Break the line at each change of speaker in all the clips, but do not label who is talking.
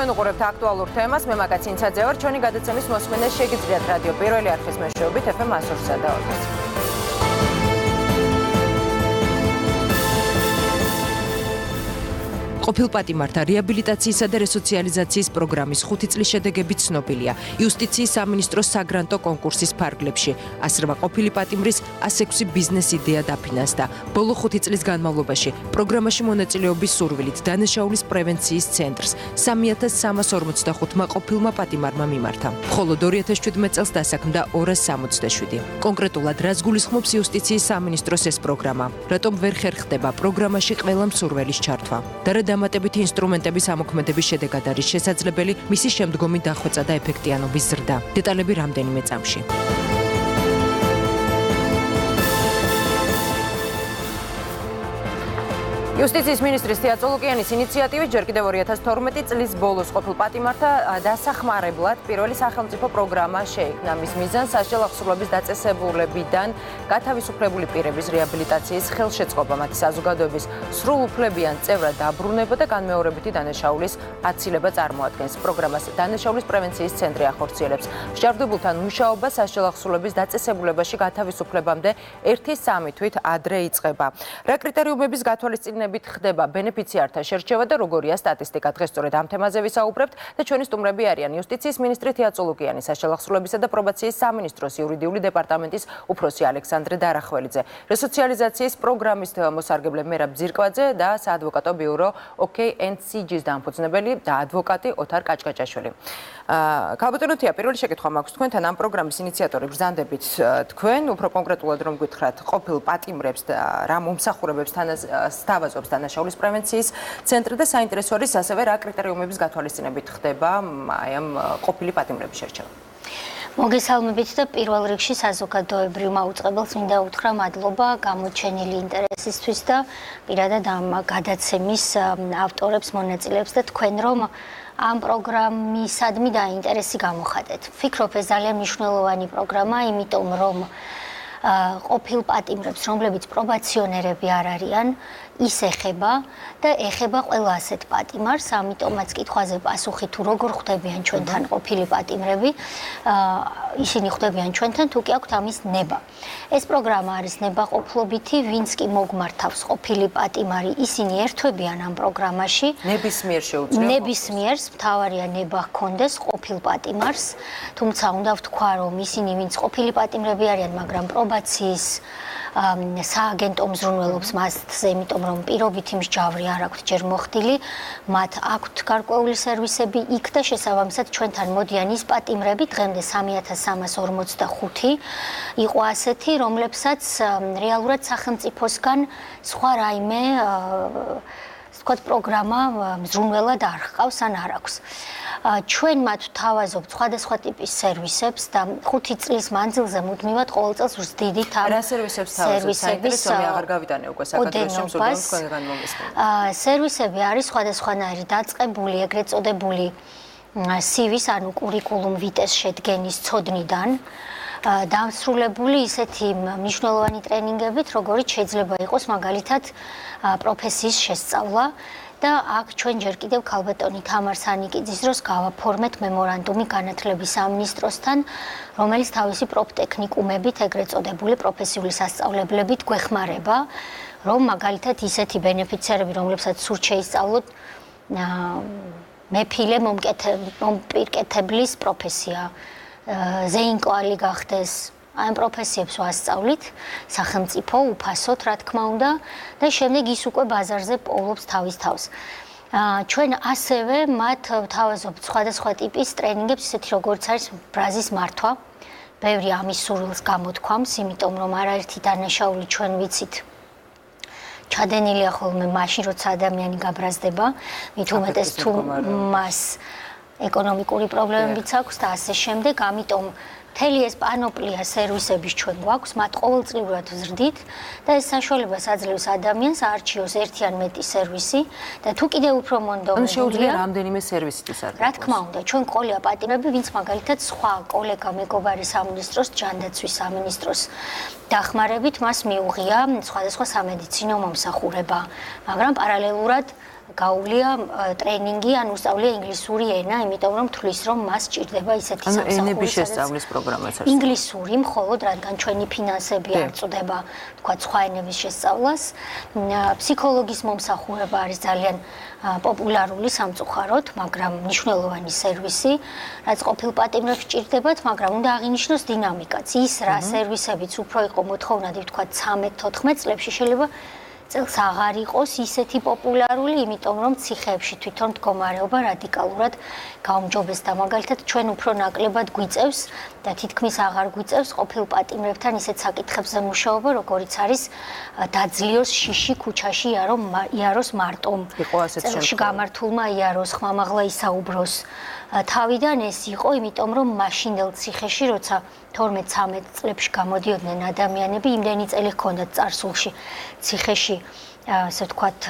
თქვენ უყურებთ აქტუალურ თემას, მე მაკა ცინცაძე ვარ, ჩვენი გადაცემის მოსმენა შეგიძლიათ რადიო პირველი არხის მეშვეობით FM 102-სა და 4-ზე. ყოფილ პატიმართა რეაბილიტაციისა და რესოციალიზაციის პროგრამის 5 წლის შედეგები ცნობილია. იუსტიციის სამინისტროს საგრანტო კონკურსის ფარგლებში ასრვა ყოფილი პატიმრის 106 ბიზნეს იდეა დაფინანსდა. ბოლო 5 წლის განმავლობაში პროგრამაში მონაწილეობის სურვილით დანაშაულის პრევენციის ცენტრს 3345 ყოფილმა პატიმარმა მიმართა. მხოლოდ 2017 წელს დასაქმდა 267. კონკრეტულად რას გულისხმობს იუსტიციის სამინისტროს ეს პროგრამა? რატომ ვერ ხერხდება პროგრამაში ყველა მსურველის ჩართვა? დამატებითი ინსტრუმენტების ამოქმედების შედეგად არის შესაძლებელი მისი შემდგომი დახვეწა და ეფექტიანობის ზრდა. დეტალები რამდენიმე წამში. იუსტიციის მინისტრის წულუკიანის ინიციატივით ჯერ კიდევ 2012 წლის ბოლოს ყოფილ პატიმართა დასახმარებლად პირველი სახელმწიფო პროგრამა შეიქმნა. მის მიზანს სასჯელაღსრულების დაწესებულებიდან გათავისუფლებული პირების რეაბილიტაციის ხელშეწყობა, მათი საზოგადოების სრულუფლებიან წევრად დაბრუნება და განმეორებითი დანაშაულის აცილება წარმოადგენს. პროგრამას დანაშაულის პრევენციის ცენტრი ახორციელებს. მსჯავრდებულთან მუშაობა სასჯელაღსრულების დაწესებულებაში გათავისუფლებამდე 1-3 თვით ადრე იწყება. რა კრიტერიუმების გათვალისწინებით ხდება ბენეფიციართა შერჩევა და როგორია სტატისტიკა? დღეს სწორედ ამ თემაზე ვისაუბრებთ და ჩვენი სტუმრები არიან იუსტიციის მინისტრი თეაწულუკიანი, სასჯელაღსრულებისა და პრობაციის სამინისტროს იურიდიული დეპარტამენტის უფროსი ალექსანდრე დარახველიძე, რესოციალიზაციის პროგრამის მოსარგებლე მერაბ ძირკვაძე და საადვოკატო ბიურო OKNCG-ის დამფუძნებელი და ადვოკატი ოთარ კაჭკაჭაშვილი. ქალბატონო, პირველი შეკითხვა მაქვს თქვენთან, ამ პროგრამის ინიციატორი ბრძანდებით თქვენ, უფრო კონკრეტულად რომ გითხრათ, ყოფილ პატიმრებს და რა მომსახურებებს სთავაზობს დანაშაულის პრევენციის ცენტრი და საინტერესო არის ასევე რა კრიტერიუმების გათვალისწინებით ხდება აი ამ ყოფილი პატიმრების შერჩევა.
მოგესალმებით და პირველ რიგში საზოგადოებრივ მაუწყებელს მინდა უთხრა მადლობა გამოჩენილი ინტერესისთვის და პირადად ამ გადაცემის ავტორებს, მონაწილეებს და თქვენ რომ ამ პროგრამისადმი დაინტერესი გამოხატეთ. ვფიქრობ, ეს ძალიან მნიშვნელოვანი პროგრამა, იმიტომ რომ ყოფილ პატიმრებს, რომლებიც პრობაციონერები არ არიან, ის ეხება და ეხება ყველა ასეთ პატიმარს, ამიტომაც კითხვაზე პასუხი თუ როგორ ხვდებიან ჩვენთან ყოფილი პატიმრები, ისინი ხვდებიან ჩვენთან თუ კი აქვთ ამის ნება. ეს პროგრამა არის ნებაყოფლობითი, ვინც კი მოგმართავს ყოფილი პატიმარი, ისინი ერთვებიან ამ პროგრამაში.
ნებისმიერ შეუძლია.
ნებისმიერს მთავარია ნება ჰქონდეს ყოფილ პატიმარს, თუმცა უნდა ვთქვა, რომ ისინი ვინც ყოფილი პატიმრები არიან, მაგრამ პრობაციის სააგენტო მზრუნველობს მასზე, იმიტომ რომ პირობითი მსჯავრი არ აქვთ ჯერ მოხდილი, მათ აქვთ გარკვეული სერვისები იქ და შესაბამისად ჩვენთან მოდიან ის პატიმრები, დღემდე 3345 იყო ასეთი, რომლებსაც რეალურად სახელმწიფოსგან სხვა რაიმე ვთქვათ პროგრამა მზრუნველად არ ჰყავს ან არ აქვს. ჩვენ მათ ვთავაზობთ სხვადასხვა ტიპის სერვისებს და 5 წლის მანძილზე მუდმივად ყოველ წელს ვზდიდით ამ
რა სერვისებს თავაზობთ? საინტერესო მე აღარ გავიტანე უკვე საკადროში მსურველს თქვენგან მომისმინე.
სერვისები არის სხვადასხვანაირი დაწყებული, ეგრეთ წოდებული CV-ს, ანუ კურიკულუმ ვიტეს შედგენის ცოდნიდან დამსრულებული ისეთი მნიშვნელოვანი ტრენინგებით, როგორიც შეიძლება იყოს მაგალითად პროფესიის შესწავლა. და აქ ჩვენ ჯერ კიდევ ქალბატონი თამარ სანიკიძის დროს გავაფორმეთ მემორანდუმი განათლების სამინისტროსთან, რომელიც თავისი პროფტექნიკუმებით, ეგრეთ წოდებული პროფესიული სასწავლებლებით გვეხმარება, რომ მაგალითად ისეთი ბენეფიციარები, რომლებსაც სურთ შეისწავლოთ მეფილე მომპირკეთებლის პროფესია, ზეინკლალი გახდეს, ამ პროფესიებს ვასწავლით სახელმწიფო უფასოდ, რა თქმა უნდა, და შემდეგ ის უკვე ბაზარზე პოულობს თავის თავს. ჩვენ ასევე მათ ვთავაზობთ სხვადასხვა ტიპის ტრენინგებს, ისეთი როგორც არის ბრაზის მართვა. ბევრი ამის სურვილს გამოთქვამს, იმიტომ რომ არაერთი დანაშაული ჩვენ ვიცით ჩადენილია ხოლმე მაშინ, როცა ადამიანი გაბრაზდება, მით უმეტეს თუ მას ეკონომიკური პრობლემებიც აქვს და ასე შემდეგ, ამიტომ მთელი ეს პანოპლია სერვისების ჩვენ გვაქვს, მათ ყოველწლიურად ვზრდით და ეს საშუალებას აძლევს ადამიანს არჩიოს ერთი ან მეტი სერვისი და თუ კიდევ უფრო მონდომებულია.
შეუძლია რამდენიმე სერვისიც არის.
რა თქმა უნდა, ჩვენ ყოლია პატიმრები, ვინც მაგალითად სხვა კოლეგა მეგობარი სამინისტროს, ჯანდაცვის სამინისტროს დახმარებით მას მიუღია სხვადასხვა სამედიცინო მომსახურება, მაგრამ პარალელურად გაუვლია ტრენინგი, ან უსწავლია ინგლისური ენა, იმიტომ რომ თვლის რომ მას სჭირდება ისეთი სამსახური.
ენების შესწავლის პროგრამაც არის.
ინგლისური მხოლოდ, რადგან ჩვენი ფინანსები არ წვდება, თქვა სხვა ენების შესწავლას. ფსიქოლოგის მომსახურება არის ძალიან პოპულარული სამწუხაროდ, მაგრამ მნიშვნელოვანი სერვისი, რაც ყოფილ პატიმრებს სჭირდებათ, მაგრამ უნდა აღინიშნოს დინამიკაც. ის რა სერვისებიც უფრო იყო მოთხოვნადი, ვთქვა 13-14 წლებში შეიძლება წელს აღარ იყოს ისეთი პოპულარული, იმიტომ რომ ციხეებში თვითონ მდგომარეობა რადიკალურად გაუმჯობესდა. მაგალითად, ჩვენ უფრო ნაკლებად გვიწევს და თითქმის აღარ გვიწევს ყოფილ პატიმრებთან ისეთ საკითხებზე მუშაობა, როგორიც არის დაძლიოს შიში ქუჩაში იაროს მარტომ. წელში გამართულმა იაროს ხმამაღლა ისაუბროს. თავიდან ეს იყო, იმიტომ რომ მაშინდელ ციხეში, როცა 12-13 წლებში გამოდიოდნენ ადამიანები, იმდენი წელი ჰქონდათ წარსულში ციხეში, ასე ვთქვათ,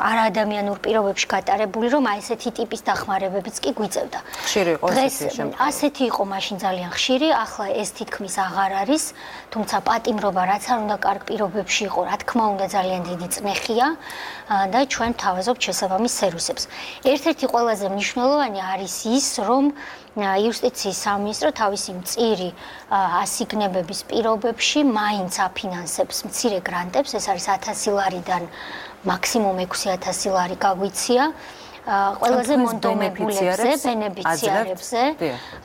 არაადამიანურ პირობებში გატარებული, რომ აი ესეთი ტიპის დახმარებებიც კი გვიწევდა.
ხშირი იყო ესეთი შემთხვევა.
ასეთი იყო მაშინ ძალიან ხშირი, ახლა ეს თითქმის აღარ არის, თუმცა პატიმრობა რაც არ უნდა კარგ პირობებში იყო, რა თქმა უნდა ძალიან დიდი წნეხია და ჩვენ თავაზობთ შესაბამის სერვისებს. ერთ-ერთი ყველაზე მნიშვნელოვანი არის ის, რომ იუსტიციის სამინისტრო თავისი მწირი ასიგნებების პირობებში მაინც αφინანსებს მცირე გრანტებს, ეს არის 1000 ლარიდან მაქსიმუმ 6000 ლარი გაგვიცია. ყველაზე მონდომებულებზე, ბენეფიციარებზე,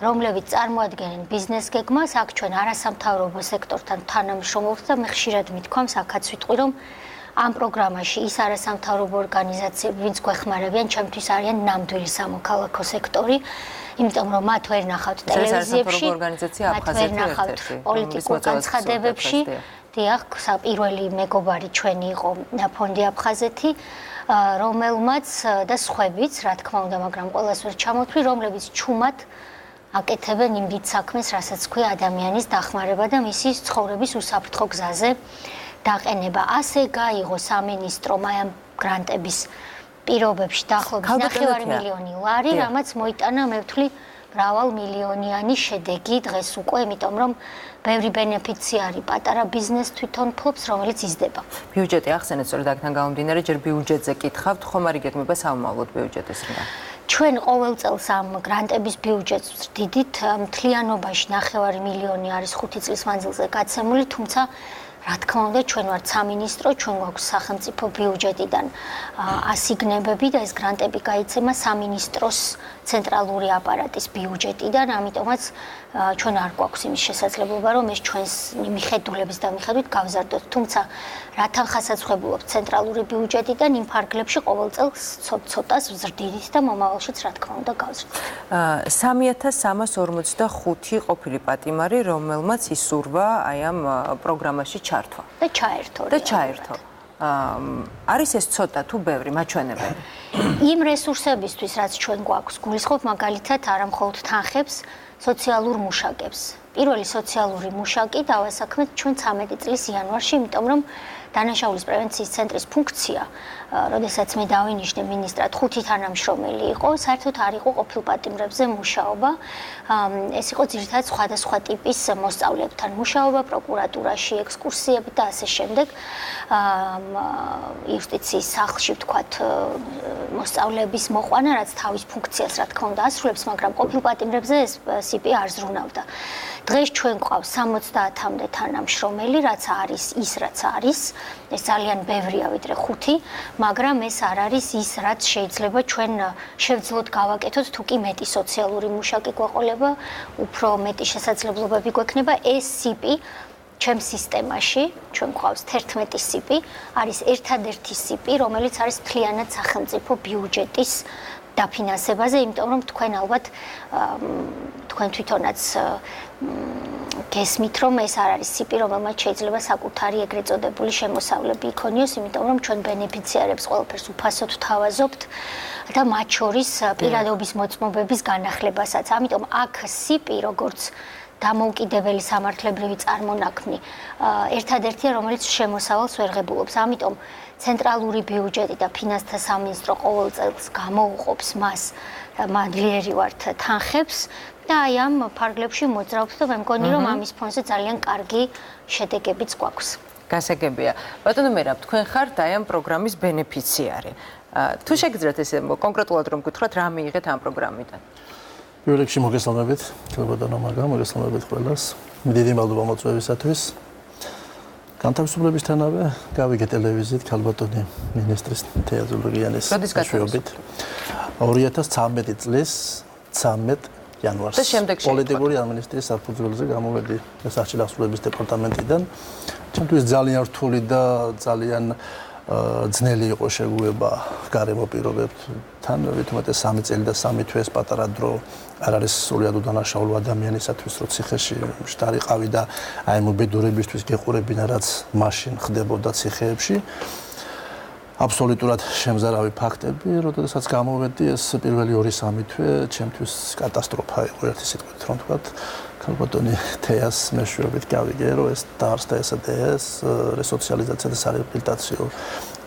რომლებიც წარმოადგენენ ბიზნეს გეგმას, აქ ჩვენ არასამთავრობო სექტორთან თანამშრომლობთ და მე ხშირად მithქვამს, აქაც ვიტყვი, რომ ამ პროგრამაში ის არასამთავრობო ორგანიზაციები, ვინც გვეხმარებიან, ჩემთვის არიან ნამდვილი სამოქალაქო სექტორი, იმიტომ რომ მათ ვერ ნახავთ ტელევიზიებში, მათ ვერ ნახავთ პოლიტიკურ განცხადებებში. დიახ, პირველი მეგობარი ჩვენი იყო ფონდი აფხაზეთი, რომელმაც და სხვაებიც, რა თქმა უნდა, მაგრამ ყველას ვერ ჩამოთვლი, რომლებიც ჩუმად აკეთებენ იმ დიდ საქმეს, რასაც ქვია ადამიანის დახმარება და მისი ცხოვრების უსაფრთხო გზაზე დაყენება. ასე გაიღო სამინისტრომ აი ამ გრანტების პირობებში დაახლოებით 9 მილიონი ლარი, რამაც მოიტანა მე ვთვლი მრავალმილიონიანი შედეგი დღეს უკვე, იმიტომ რომ ბევრი ბენეფიციარი პატარა ბიზნეს თვითონ ფლობს, რომელიც იზრდება.
ბიუჯეტი ახსენეთ, სწორედ აქთან გამომდინარე, ჯერ ბიუჯეტზე კითხავთ, ხომ არ იგეგმება სამომავლოდ ბიუჯეტის რნა?
ჩვენ ყოველ წელს ამ გრანტების ბიუჯეტს ვდიდით, მთლიანობაში 9 მილიონი არის 5 წლის მანძილზე გაცემული, თუმცა რა თქმა უნდა, ჩვენ ვართ სამინისტრო, ჩვენ გვაქვს სახელმწიფო ბიუჯეტიდან ასიგნებები და ეს გრანტები გაიცემა სამინისტროს ცენტრალური აპარატის ბიუჯეტიდან, ამიტომაც ჩვენ არ გვაქვს იმის შესაძლებლობა, რომ ეს ჩვენს მიხედულების და მიხედვით გავზარდოთ. თუმცა რა თანხასაცხებულობთ ცენტრალური ბიუჯეტიდან იმ ფარგლებში ყოველ წელს ცოტას ვზრდიდით და მომავალშიც რა თქმა უნდა გავზრდით.
3345 ყოფილი პატიმარი, რომელმაც ისურვა აი ამ პროგრამაში ჩართვა.
და ჩაერთო.
არის ეს ცოტა თუ ბევრი მაჩვენებელი?
იმ რესურსებისთვის, რაც ჩვენ გვაქვს, გულისხმობ მაგალითად არა მხოლოდ თანხებს, სოციალურ მუშაკებს. პირველი სოციალური მუშაკი დავასაქმეთ ჩვენ 13 წლის იანვარში, იმიტომ რომ დანაშაულის პრევენციის ცენტრის ფუნქცია, როდესაც მე დავინიშნე მინისტრად, 5 თანამშრომელი იყო, საერთოდ არ იყო ყოფილ პატიმრებზე მუშაობა. ეს იყო ძირითადად სხვადასხვა ტიპის მოსწავლეებთან მუშაობა, პროკურატურაში, ექსკურსიები და ასე შემდეგ. იუსტიციის სახლში ვთქვათ მოსწავლეების მოყვანა, რაც თავის ფუნქციას რა თქმა უნდა ასრულებს, მაგრამ ყოფილ პატიმრებზე ეს სიპი არ ზრუნავდა. დღეს ჩვენ გვყავს 70-მდე თანამშრომელი, რაც არის ის, რაც არის. ეს ძალიან ბევრია ვიდრე 5, მაგრამ ეს არ არის ის, რაც შეიძლება ჩვენ შევძლოთ გავაკეთოთ, თუ კი მეტი სოციალური მუშაკი გვაყოლება, უფრო მეტი შესაძლებლობები გვექნება. ეს სიპი ჩემს სისტემაში, ჩვენ გვყავს 11 სიპი, არის ერთადერთი სიპი, რომელიც არის მთლიანად სახელმწიფო ბიუჯეტის დაფინანსებაზე, იმიტომ რომ თქვენ ალბათ თქვენ თვითონაც გესმით, რომ ეს არ არის სიპი, რომელმაც შეიძლება საკუთარი ეგრეთ წოდებული შემოსავლები იქონიოს, იმიტომ რომ ჩვენ ბენეფიციარებს ყველაფერს უფასოდ ვთავაზობთ და მათ შორის პირადობის მოწმობების განახლებასაც. ამიტომ აქ სიპი, როგორც დამოუკიდებელი სამართლებრივი წარმონაქმნი, ერთადერთია, რომელიც შემოსავალს ვერ ღებულობს. ამიტომ ცენტრალური ბიუჯეტი და ფინანსთა სამინისტრო ყოველ წელს გამოუყოფს მას მადლიერი ვართ თანხებს და აი ამ ფარგლებში მოძრავთ და მე მგონი რომ ამის ფონზე ძალიან კარგი შედეგებიც გვაქვს.
გასაგებია. ბატონო მერაბ, თქვენ ხართ აი ამ პროგრამის ბენეფიციარი. თუ შეგიძლიათ ესე კონკრეტულად რომ გითხრათ, რა მიიღეთ ამ პროგრამიდან?
პირველ რიგში მოგესალმებით, ბატონო მაკა, მოგესალმებით ყველას. დიდი მადლობა მოწვევისათვის. განთავისუფლებისთანავე გავიგე ტელევიზიით ქალბატონი მინისტრის თეა წულუკიანის მეშვეობით 2013 წლის 13 იანვარს პოლიტიკური ადმინისტრაციის საფუძველზე გამოვედი სასჯელაღსრულების დეპარტამენტიდან. ჩემთვის ძალიან რთული და ძალიან ძნელი იყო შეგუება გარემო პირობებთან, ვითომაც 3 წელი და 3 თვეს პატარა დრო არ არის სრულად უდანაშაულო ადამიანისათვის, რო ციხეში შტარიყავი და აი მობედურებისთვის გეყურებინა, რაც მაშინ ხდებოდა ციხეებში. აბსოლუტურად შემზარავი ფაქტები, როდესაც გამოვედი, ეს პირველი 2-3 თვე ჩემთვის კატასტროფა იყო, ერთი სიტყვით რომ ვთქვათ. ქალბატონი თეას მეშვეობით გავიგე, რომ ეს დაარსდა ესადეას რესოციალიზაციის და რეაბილიტაციო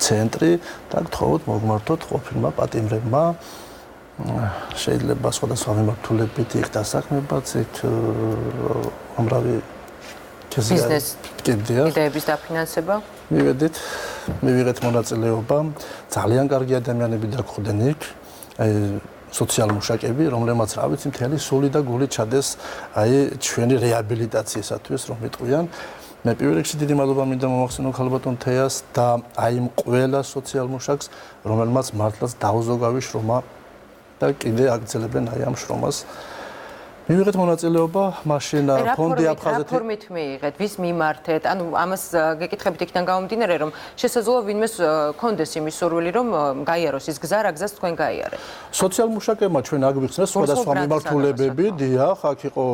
ცენტრი და გთხოვოთ მოგმართოთ ყოფილმა პატიმრებმა. შეიძლება სხვადასხვა მიმართულებით იქ დასაქმებაც, იქ ამრავი
ბიზნეს იდეების დაფინანსება. მივიღეთ მონაწილეობა. ძალიან კარგი ადამიანები დაგხვდნენ იქ. სოციალურ მუშაკები, რომლებმაც რა ვიცი, მთელი სული და გული ჩადეს აი ჩვენი რეაბილიტაციისათვის, რომ მიტყვიან. მე პირველ რიგში დიდი მადლობა მინდა მომახსენო ქალბატონ თეას და აი ყველა სოციალურ მუშაკს, რომელმაც მართლაც დაუზოგავი შრომა და კიდე აგრძელებენ აი ამ შრომას. მივიღეთ მონაწილეობა, მაშინ ფონდი აფხაზეთი. რა ფორმით მიიღეთ, ვის მიმართეთ? ანუ ამას გეკითხებით იქიდან გამომდინარე, რომ შესაძლოა ვინმეს კონდეს იმის სურვილი, რომ გაიაროს ის გზა, რა გზას თქვენ გაიარეთ.
სოციალურ მუშაკებმა ჩვენ აგვიხსნა სხვადასხვა მიმართულებები, დიახ, აქ იყო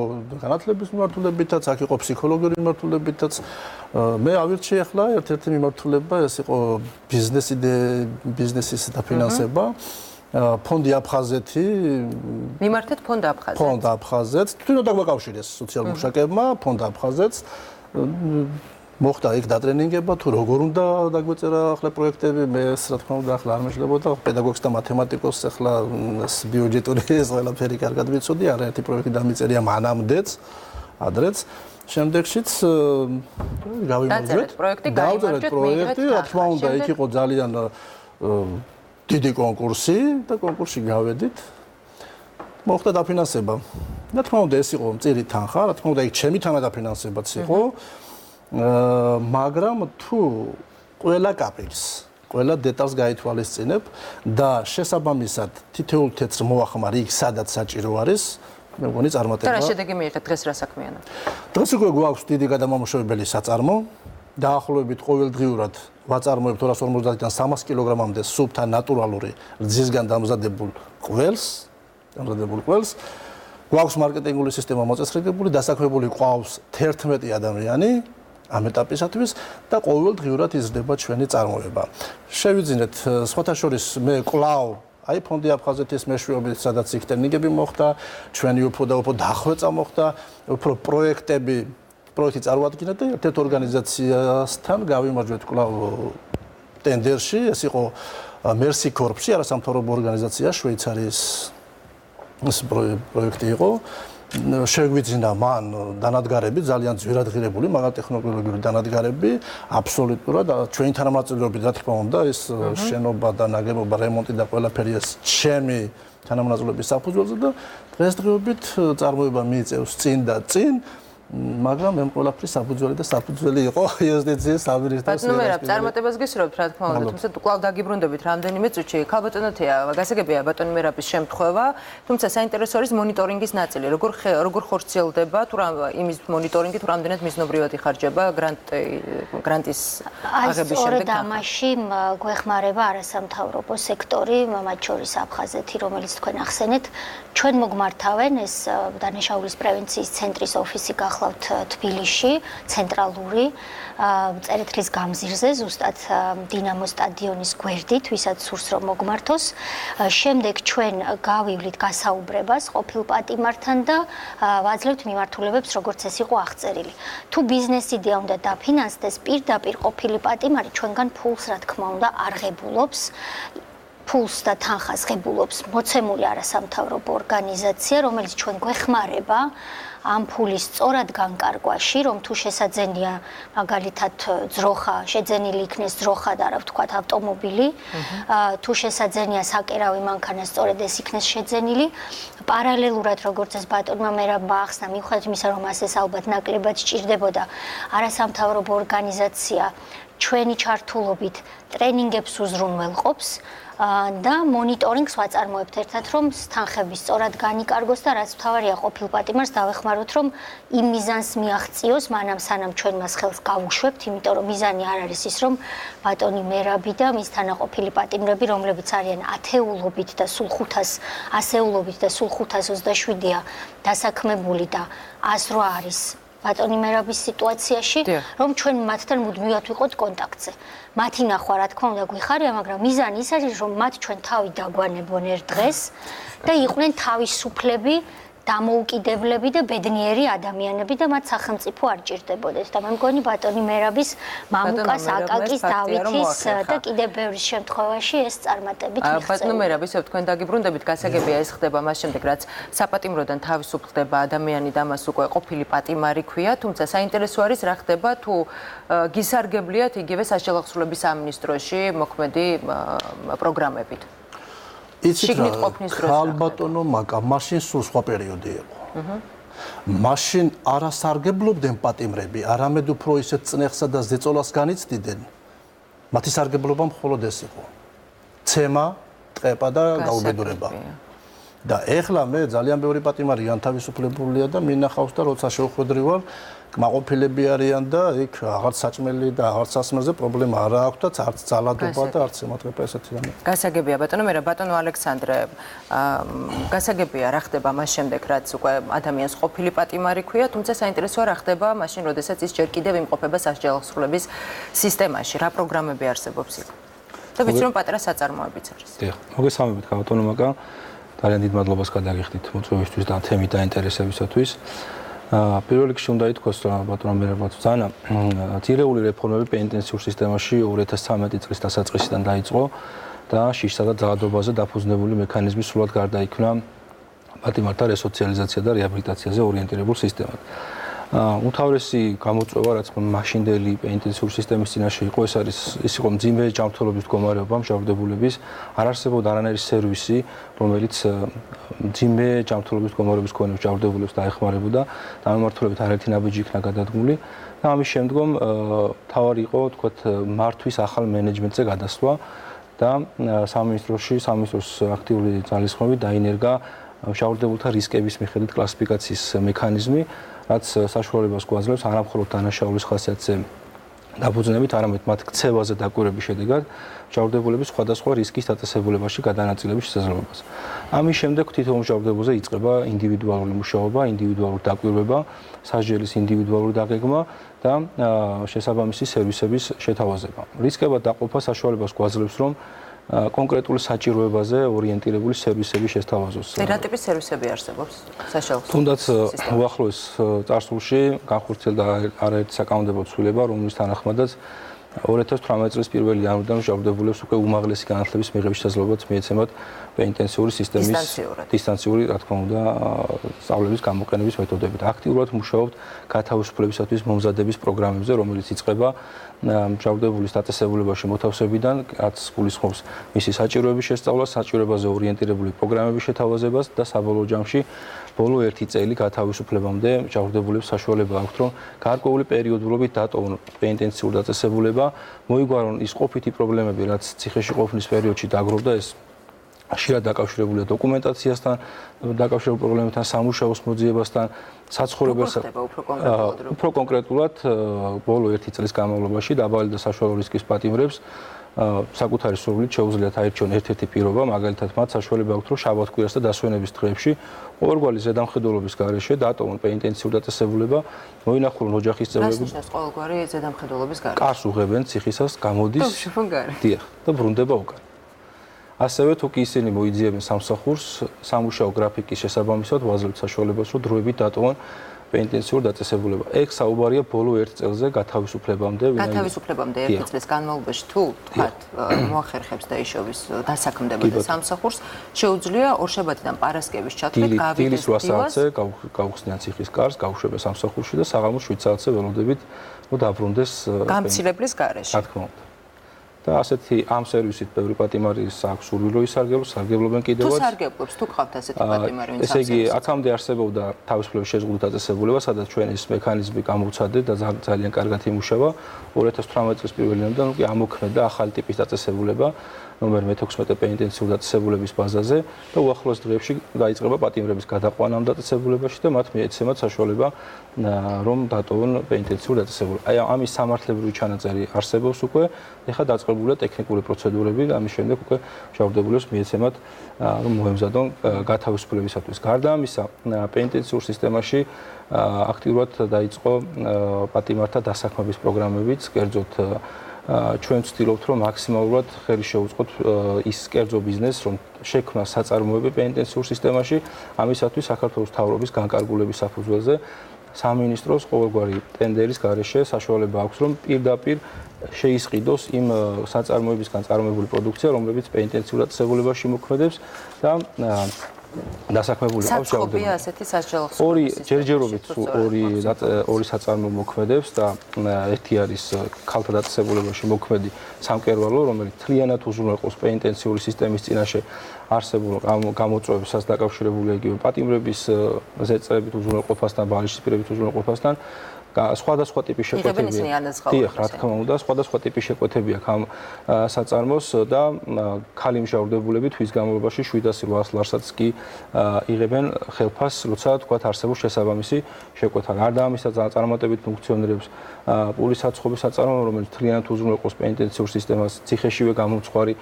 განათლების მიმართულებითაც, აქ იყო ფსიქოლოგიური მიმართულებითაც. მე ავირჩიე ახლა ერთ-ერთი მიმართულება, ეს იყო ბიზნესის დაფინანსება. ფონდი აფხაზეთი
მიმართეთ ფონდ
აფხაზეთს თვითონ დაგვაკავშირეს სოციალურ მუშაკებმა ფონდ აფხაზეთს მოხდა იქ დატრენინგება თუ როგორ უნდა დაგვეწერა ახლა პროექტები მე რა თქმა უნდა ახლა არ მეშლებოდა პედაგოგს და მათემატიკოსს ახლა ბიუჯეტური ეს ყველაფერი კარგად ვიცოდი არაერთი პროექტი დამიწერია მანამდეც ადრეც შემდეგშიც გავიმარჯვეთ პროექტი რა თქმა უნდა იქ იყო ძალიან დიდი კონკურსი და კონკურსში გავედით. მოხდა დაფინანსება. რა თქმა უნდა ეს იყო მწირი თანხა, რა თქმა უნდა იქ ჩემი თანადაფინანსებაც იყო. მაგრამ თუ ყველა კაპიკს, ყველა დეტალს გაითვალისწინებ და შესაბამისად თითოეულ თეთრ მოახმარ იქ სადაც საჭირო არის, მე მგონი წარმატება.
და რა შედეგი მიიღეთ დღეს რა საქმიანად?
დღეს უკვე გვაქვს დიდი გადამამუშავებელი საწარმო. დაახლოებით ყოველდღიურად ვაწარმოებთ 250-დან 300 კილოგრამამდე სუფთა ნატურალური რძისგან დამზადებულ ყველს. გვაქვს მარკეტინგული სისტემა მოწესრიგებული, დასაქმებული ყავს 11 ადამიანი ამ ეტაპისათვის და ყოველდღიურად იზრდება ჩვენი წარმოება. შევიძინეთ სხვათა შორის მე კლავ აი ფონდი აფხაზეთის მეშვეობით სადაც იქ ტრენინგები მოხდა, ჩვენი უფრო და უფრო დახვეწა მოხდა, უფრო პროექტი წარმოადგინა და ერთ-ერთ ორგანიზაციასთან გავიმარჯვეთ კვლავ ტენდერში, ეს იყო მერსი კორპსი, არასამთავრობო ორგანიზაცია შვეიცარიის ეს პროექტი იყო. შეგვიძინა მან დანადგარები, ძალიან ძვირადღირებული, მაგრამ ტექნოლოგიური დანადგარები, აბსოლუტურად ჩვენი თანამოწმეობით, რა თქმა უნდა, ეს შენობა და ნაგებობა, რემონტი და ყველაფერი ეს ჩემი თანამოწმეობის საფუძველზე და დღესდღეობით წარმოება მიიწევს წინ და წინ მაგრამ მე ყველაფრის საფუძველი და საფუძველი იყო იუსტიციის სამინისტროს
ბატონო წარმატებას გისურვებთ რა თქმა უნდა თუმცა კვლავ დაგიბრუნდებით რამდენიმე წუთში ქალბატონო თეა გასაგებია ბატონი მერაბის შემთხვევა თუმცა საინტერესო არის მონიტორინგის ნაწილი როგორ ხორციელდება თუ იმის მონიტორინგი თუ რამდენად მიზნობრივად იხარჯება გრანტის აღების შემდეგ
სწორედ ამაში გვეხმარება არასამთავრობო სექტორი მათ შორის აფხაზეთი რომელიც თქვენ ახსენეთ ჩვენ მოგმართავენ ეს დანაშაულის პრევენციის ცენტრის ოფისი გახლავთ თბილისში ცენტრალური წერეთლის გამზირზე ზუსტად დინამო სტადიონის გვერდით ვისაც სურს რომ მოგმართოს შემდეგ ჩვენ გავივლით გასაუბრებას ყოფილ პატიმართან და ვაძლევთ მიმართულებებს როგორც ეს იყო აღწერილი თუ ბიზნეს იდეა უნდა დაფინანსდეს პირდაპირ ყოფილი პატიმარი ჩვენგან ფულს რა თქმა უნდა არ ღებულობს ფულს და თანხას ღებულობს მოცემული არასამთავრობო ორგანიზაცია, რომელიც ჩვენ გვეხმარება ამ ფულის სწორად განკარგვაში, რომ თუ შესაძენია მაგალითად ძროხა, შეძენილი იქნეს ძროხა და რა ვთქვათ ავტომობილი, თუ შესაძენია საკერავი მანქანა სწორედ ეს იქნეს შეძენილი, პარალელურად როგორც ეს ბატონმა მერაბმა ახსნა, მიუხედავად იმისა, რომ ასეს ალბათ ნაკლებად სჭირდებოდა არასამთავრობო ორგანიზაცია ჩვენი ჩართულობით ტრენინგებს უზრუნველყოფს და მონიტორინგს ვაწარმოებთ ერთად, რომ თანხები სწორად განიკარგოს და რაც მთავარია ყოფილ პატიმარს დავეხმაროთ, რომ იმ მიზანს მიაღწიოს, მანამ სანამ ჩვენ მას ხელს გავუშვებთ, იმიტომ რომ მიზანი არ არის ის, რომ ბატონი მერაბი და მის თანაყოფილი პატიმრები, რომლებიც არიან ათეულობით და სულ 500 ასეულობით და სულ 527-ია დასაქმებული და 108 არის ბატონი მერაბის სიტუაციაში, რომ ჩვენ მათთან მუდმივად ვიყოთ კონტაქტზე. მათი ნახვა, რა თქმა უნდა, გვიხარია, მაგრამ მიზანი ის არის, რომ მათ ჩვენ თავი დაგვანებონ ერთ დღეს და იყვნენ თავისუფლები, დამოუკიდებლები და ბედნიერი ადამიანები და მათ სახელმწიფო არ ჭირდებოდეთ. და მე მგონი ბატონი მერაბის მამუკას, აკაკის, დავითის და კიდევ ბევრის შემთხვევაში ეს წარმატებით მიღწევა.
ბატონო მერაბის, თქვენ დაგიბრუნდებით, გასაგებია ეს ხდება მას შემდეგ, რაც საპატიმროდან თავისუფლდება ადამიანი და მას უკვე ყოფილი პატიმარი ქვია, თუმცა საინტერესო არის რა ხდება თუ გისარგებლიათ იგივე სასჯელაღსრულების სამინისტროში მოქმედი პროგრამებით.
იცით რა, ქალბატონო მაკა, მაშინ სულ სხვა პერიოდი იყო. მაშინ არასარგებლობდნენ პატიმრები, არამედ უფრო ისეთ წნეხსა და ზეწოლას განიცდიდნენ. მათი სარგებლობა მხოლოდ ეს იყო. ცემა, ტყეპა და გაუბედურება. და ეხლა მე ძალიან ბევრი პატიმარი განთავისუფლებულია და მინახავს და როცა შევხვედრივარ, კმაყოფილები არიან და იქ აღარც საჭმელი და აღარც სასმელზე პრობლემა არ აქვს და არც ძალადობა და არც ემატება ესეთი რამე.
გასაგებია ბატონო, მე ბატონო ალექსანდრე, გასაგებია რა ხდება მას შემდეგ, რაც უკვე ადამიანს ყოფილი პატიმარი ქვია, თუმცა საინტერესოა რა ხდება მაშინ, როდესაც ის ჯერ კიდევ იმყოფება სასჯელაღსრულების სისტემაში, რა პროგრამები არსებობს იქ. და ვიცი რომ პატარა საწარმოებიც არის.
დიახ, მოგესალმებით ბატონო მაკა. ძალიან დიდ მადლობას გადაგიხდით მოწვევისთვის და თემით და ინტერესებისათვის. პირველ რიგში უნდა ითქვას, რომ ბატონო მერაბაც ბრძანა ძირეული რეფორმები პენიტენციურ სისტემაში 2013 წლის დასაწყისიდან დაიწყო და შიშსა და ძალადობაზე დაფუძნებული მექანიზმი სრულად გარდაიქმნა პატიმართა რესოციალიზაცია და რეაბილიტაციაზე ორიენტირებულ სისტემად. უმთავრესი გამოწვევა, რაც მაშინდელი პენიტენციური სისტემის წინაშე იყო, ის იყო მძიმე ჯანმრთელობის მდგომარეობა მჟავრდებულების, არ არსებობდა არანაირი სერვისი, რომელიც მძიმე ჯანმრთელობის მდგომარეობის მქონე მჟავრდებულებს დაეხმარებოდა და ამემართულებით არაერთი ნაბიჯი იქნა გადადგმული და ამის შემდგომ თავარი იყო, თქვათ, მართვის ახალ მენეჯმენტზე გადასვლა და სამინისტროს აქტიური ძალისხმევით დაინერგა მჟავრდებულთა რისკების მიხედვით კლასიფიკაციის მექანიზმი, რაც საშუალებას გვაძლევს არა მხოლოდ დანაშაულის ხასიათზე დაფუძნებით, არამედ მათ ქცევაზე დაკვირვების შედეგად მჟავრდებულების სხვადასხვა რისკის დაწესებულებაში გადანაწილების შესაძლებლობას. ამის შემდეგ თითოეულ მჟავრდებულზე იწყება ინდივიდუალური მუშაობა, ინდივიდუალური დაკვირვება, სასჯელის ინდივიდუალური დაგეგმა და შესაბამისი სერვისების შეთავაზება. რისკებად დაყოფა საშუალებას გვაძლევს, რომ კონკრეტული საჭიროებაზე ორიენტირებული სერვისები შესთავაზოს.
რა ტიპის სერვისები არსებობს საშუალებას?
თუნდაც უახლოეს წარსულში განხორციელდა არაერთი საკანონმდებლო ცვლილება, რომლის თანახმადაც 2018 წლის 1 იანვრიდან მჟავრდებულებს უკვე უმაღლესი განათლების მიღების შესაძლებლობაც მიეცემათ პენიტენციური სისტემის დისტანციური, რა თქმა უნდა, სწავლების გამოყენების მეთოდებით. აქტიურად მუშაობთ გათავისუფლებისათვის მომზადების პროგრამებზე, რომელიც იწყება მჟავრდებულის დაწესებულებაში მოთავსებიდან, რაც გულისხმობს მისი საჭიროების შესწავლას, საჭიროებაზე ორიენტირებული პროგრამების შეთავაზებას და საბოლოო ჯამში ბოლო 1 წელი გათავისუფლებამდე მჟავრდებულებს საშუალება აქვთ, რომ გარკვეული პერიოდულობით დატოვონ პენიტენციური დაწესებულება, მოიგვარონ ის ყოფითი პრობლემები, რაც ციხეში ყოფნის პერიოდში დაგროვდა, ეს ხშირად დაკავშირებულია დოკუმენტაციასთან, დაკავშირებული პრობლემებთან, სამუშაოს მოძიებასთან, საცხოვრებასთან. უფრო კონკრეტულად, ბოლო 1 წლის განმავლობაში დაბალი და საშუალო რისკის პატიმრებს საკუთარი სურვილით შეუძლიათ აირჩიონ ერთ-ერთი პირობა, მაგალითად მათ საშუალება აქვთ, რომ შაბათ-კვირას და დასვენების დღეებში ყოველგვარი ზედამხედველობის გარეშე დატოვონ პენიტენციური დაწესებულება, მოინახულონ ოჯახის წევრები.
რას ნიშნავს ყოველგვარი ზედამხედველობის გარეშე?
კარს უღებენ, ციხისას გამოდის. დიახ, და ბრუნდება უკან. ასევე თუ კი ისინი მოიძიებენ სამსახურს, სამუშაო გრაფიკის შესაბამისად ვაძლევთ საშუალებას, რომ დროებით დატოვონ პენტენსიური დაწესებულება. ეგ საუბარია ბოლო 1 წელზე გათავისუფლებამდე,
გათავისუფლებამდე 1 წლის განმავლობაში თუ თქვათ მოახერხებს და იშოვის დასაქმდება და სამსახურს, შეუძლია ორშაბათიდან პარასკევის ჩათვლით გავიდეს დილას,
გავხსნიან ციხის კარს, გავუშვებენ სამსახურში და საღამოს 7 საათზე ველოდებით დაბრუნდეს
გამცილებლის გარეშე.
რა თქმა უნდა. და ასეთი ამ სერვისით ბევრი პატიმარის აქვს სურვილი რომ ისარგებლოს, სარგებლობენ კიდევაც.
თუ სარგებლობს, თუ გყავთ ასეთი პატიმარი, ვინც
ესე იგი, აქამდე არსებობდა თავისუფლების შეზღუდული დაწესებულება, სადაც ჩვენ ეს მექანიზმი გამოვცადეთ და ძალიან კარგად იმუშავა. 2018 წლის 1 იანვრიდან უკვე ამოქმედა ახალი ტიპის დაწესებულება, ნომერ 16 პენტენსიური დაწესებულების ბაზაზე და უახლოეს დღეებში დაიწყება პატიმრების გადაყვანა ამ დაწესებულებაში და მათ მიეცემათ საშუალება რომ დატოვონ პენტენსიური დაწესებულება. აი ამის სამართლებრივი ჩანაწერი არსებობს უკვე, ეხლა დაწყებულია ტექნიკური პროცედურები და ამის შემდეგ უკვე შევდებული მიეცემათ რომ მოემზადონ გათავისუფლებისათვის. გარდა ამისა, პენტენსიურ სისტემაში აქტიურად დაიწყო პატიმართა დასაქმების პროგრამებიც, კერძოდ ჩვენ ვცდილობთ რომ მაქსიმალურად ხელი შევუწყოთ ის კერძო ბიზნესს რომ შექმნა საწარმოები პენტენსიურ სისტემაში, ამისათვის საქართველოს მთავრობის განკარგულების საფუძველზე სამინისტროს ყოველგვარი ტენდერის გარეშე საშუალება აქვს რომ პირდაპირ შეისყიდოს იმ საწარმოებისგან წარმოებული პროდუქცია, რომლებიც პენტენსიურ დაწესებულებაში მოქმედებს და დასაქმებული ყავს
საწყობია ასეთი სასჯელაღსრულების.
ორი ჯერჯერობით ორი საწარმო მოქმედებს და ერთი არის ქალთა დაწესებულებაში მოქმედი სამკერვალო, რომელიც მთლიანად უზრუნველყოფს პენტენსიური სისტემის წინაშე არსებულ გამოწვევებსაც დაკავშირებულია იგივე პატიმრების ზეწრებით უზრუნველყოფასთან, ბალიშისპირებით უზრუნველყოფასთან. სხვადასხვა ტიპის შეკვეთებია. დიახ, რა თქმა უნდა, სხვადასხვა ტიპის შეკვეთები აქვს ამ საწარმოს და ქალი მჟავრდებულები თვის განმავლობაში 700-800 ლარსაც კი იღებენ ხელფასს, როცა თქვათ არსებობს შესაბამისი შეკვეთა. გარდა ამისა, წარმატებით ფუნქციონირებს პურის საცხობის საწარმო, რომელიც მთლიანად უზრუნველყოფს პენტენსიურ სისტემას, ციხეშივე გამომცხვარი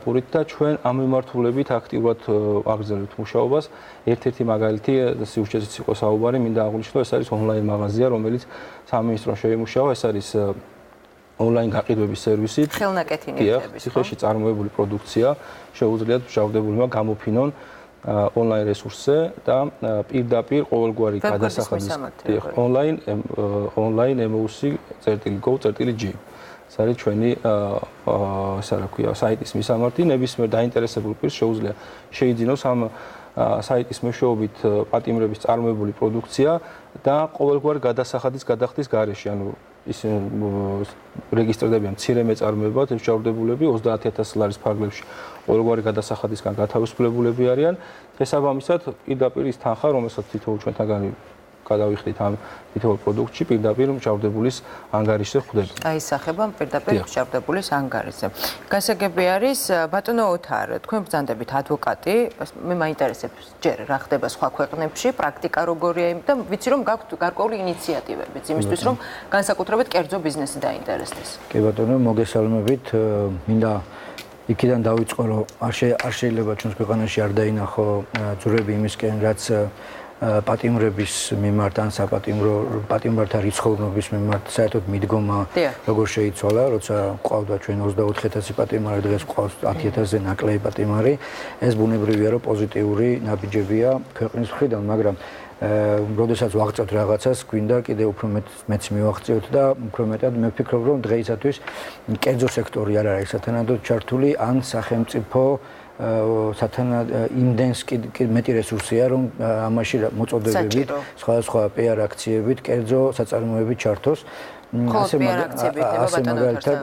პურით და ჩვენ ამ მიმართულებით აქტიურად აგრძელებთ მუშაობას. ერთ-ერთი მაგალითი სიუჟეტიც იყო საუბარი, მინდა აღვნიშნო, ეს არის ონლაინ მაღაზია, რომელიც სამინისტრომ შეიმუშავა, ეს არის ონლაინ გაყიდვების სერვისი.
ხელნაკეთი ნივთების,
ციხეში წარმოებული პროდუქცია შეუძლიათ მჟავრდებულმა გამოფინონ ონლაინ რესურსზე და პირდაპირ ყოველგვარი გადასახადის ონლაინ MOC.gov.g. ეს არის ჩვენი საიტის მისამართი, ნებისმიერ დაინტერესებულ პირს შეუძლია შეიძინოს ამ საიტის მეშვეობით პატიმრების წარმოებული პროდუქცია და ყოველგვარი გადასახადის გადახდის გარეშე, ანუ ის რეგისტრდებიან მცირე მეწარმეებად, მჟავრდებულები 30000 ლარის ფარგლებში ყოველგვარი გადასახადისგან გათავისუფლებულები არიან. შესაბამისად, პირდაპირ ის თანხა, რომელსაც თითოეულ ჩვენთაგანი გადავიხდით ამ თითოეულ პროდუქტში, პირდაპირ მჟავრდებულის ანგარიშზე ხვდება.
აისახება პირდაპირ მჟავრდებულის ანგარიშზე. გასაგები არის, ბატონო ოთარ, თქვენ ბრძანდებით ადვოკატი, მე მაინტერესებს ჯერ რა ხდება სხვა ქვეყნებში, პრაქტიკა როგორია და ვიცი რომ გაქვთ გარკვეული ინიციატივებიც იმისთვის, რომ განსაკუთრებით კერძო ბიზნესი დაინტერესდეს.
კი ბატონო, მოგესალმებით. მინდა იქიდან დავიწყო, რომ არ შეიძლება ჩვენს ქვეყანაში არ დაინახო ძვრები იმისკენ, რაც პატიმრების მიმართ ან პატიმართა რიცხოვნობის მიმართ საერთოდ მიდგომა როგორ შეიცვალა, როცა ყავდა ჩვენ 24000 პატიმარი, დღეს ყავს 10000-ზე ნაკლები პატიმარი. ეს ბუნებრივია, რომ პოზიტიური ნაბიჯებია ქვეყნის მხრიდან, მაგრამ როდესაც ვაღწევთ რაღაცას, გვინდა კიდევ უფრო მეც მივაღწევთ და უფრო მეტად მე ვფიქრობ, რომ დღეისათვის კერძო სექტორი არ არის სათანადოდ ჩართული, ან სახელმწიფო იმდენს მეტი რესურსია, რომ ამაში მოწოდებებით, სხვადასხვა PR აქციებით, კერძო საწარმოები ჩართოს.
ასე მაგალითად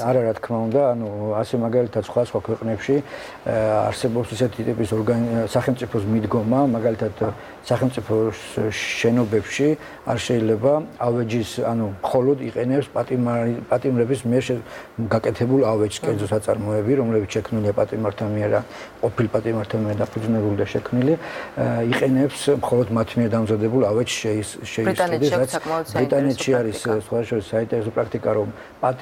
არა რა თქმა უნდა, ანუ ასე მაგალითად სხვა ქვეყნებში არსებობს ისეთი ტიპის სახელმწიფოს მიდგომა, მაგალითად სახელმწიფოს შენობებში არ შეიძლება ავეჯის, ანუ მხოლოდ იყენებს პატიმრების მიერ გაკეთებულ ავეჯს კერძო საწარმოები, რომლებიც შექმნილია პატიმართა მიერ, ყოფილ პატიმართა მიერ დაფუძნებული და შექმნილი, იყენებს მხოლოდ მათ მიერ დამზადებულ ავეჯს შეისყიდეს, რაც ბრიტანეთში არის სხვადასხვა საინტერესო პრაქტიკა, რომ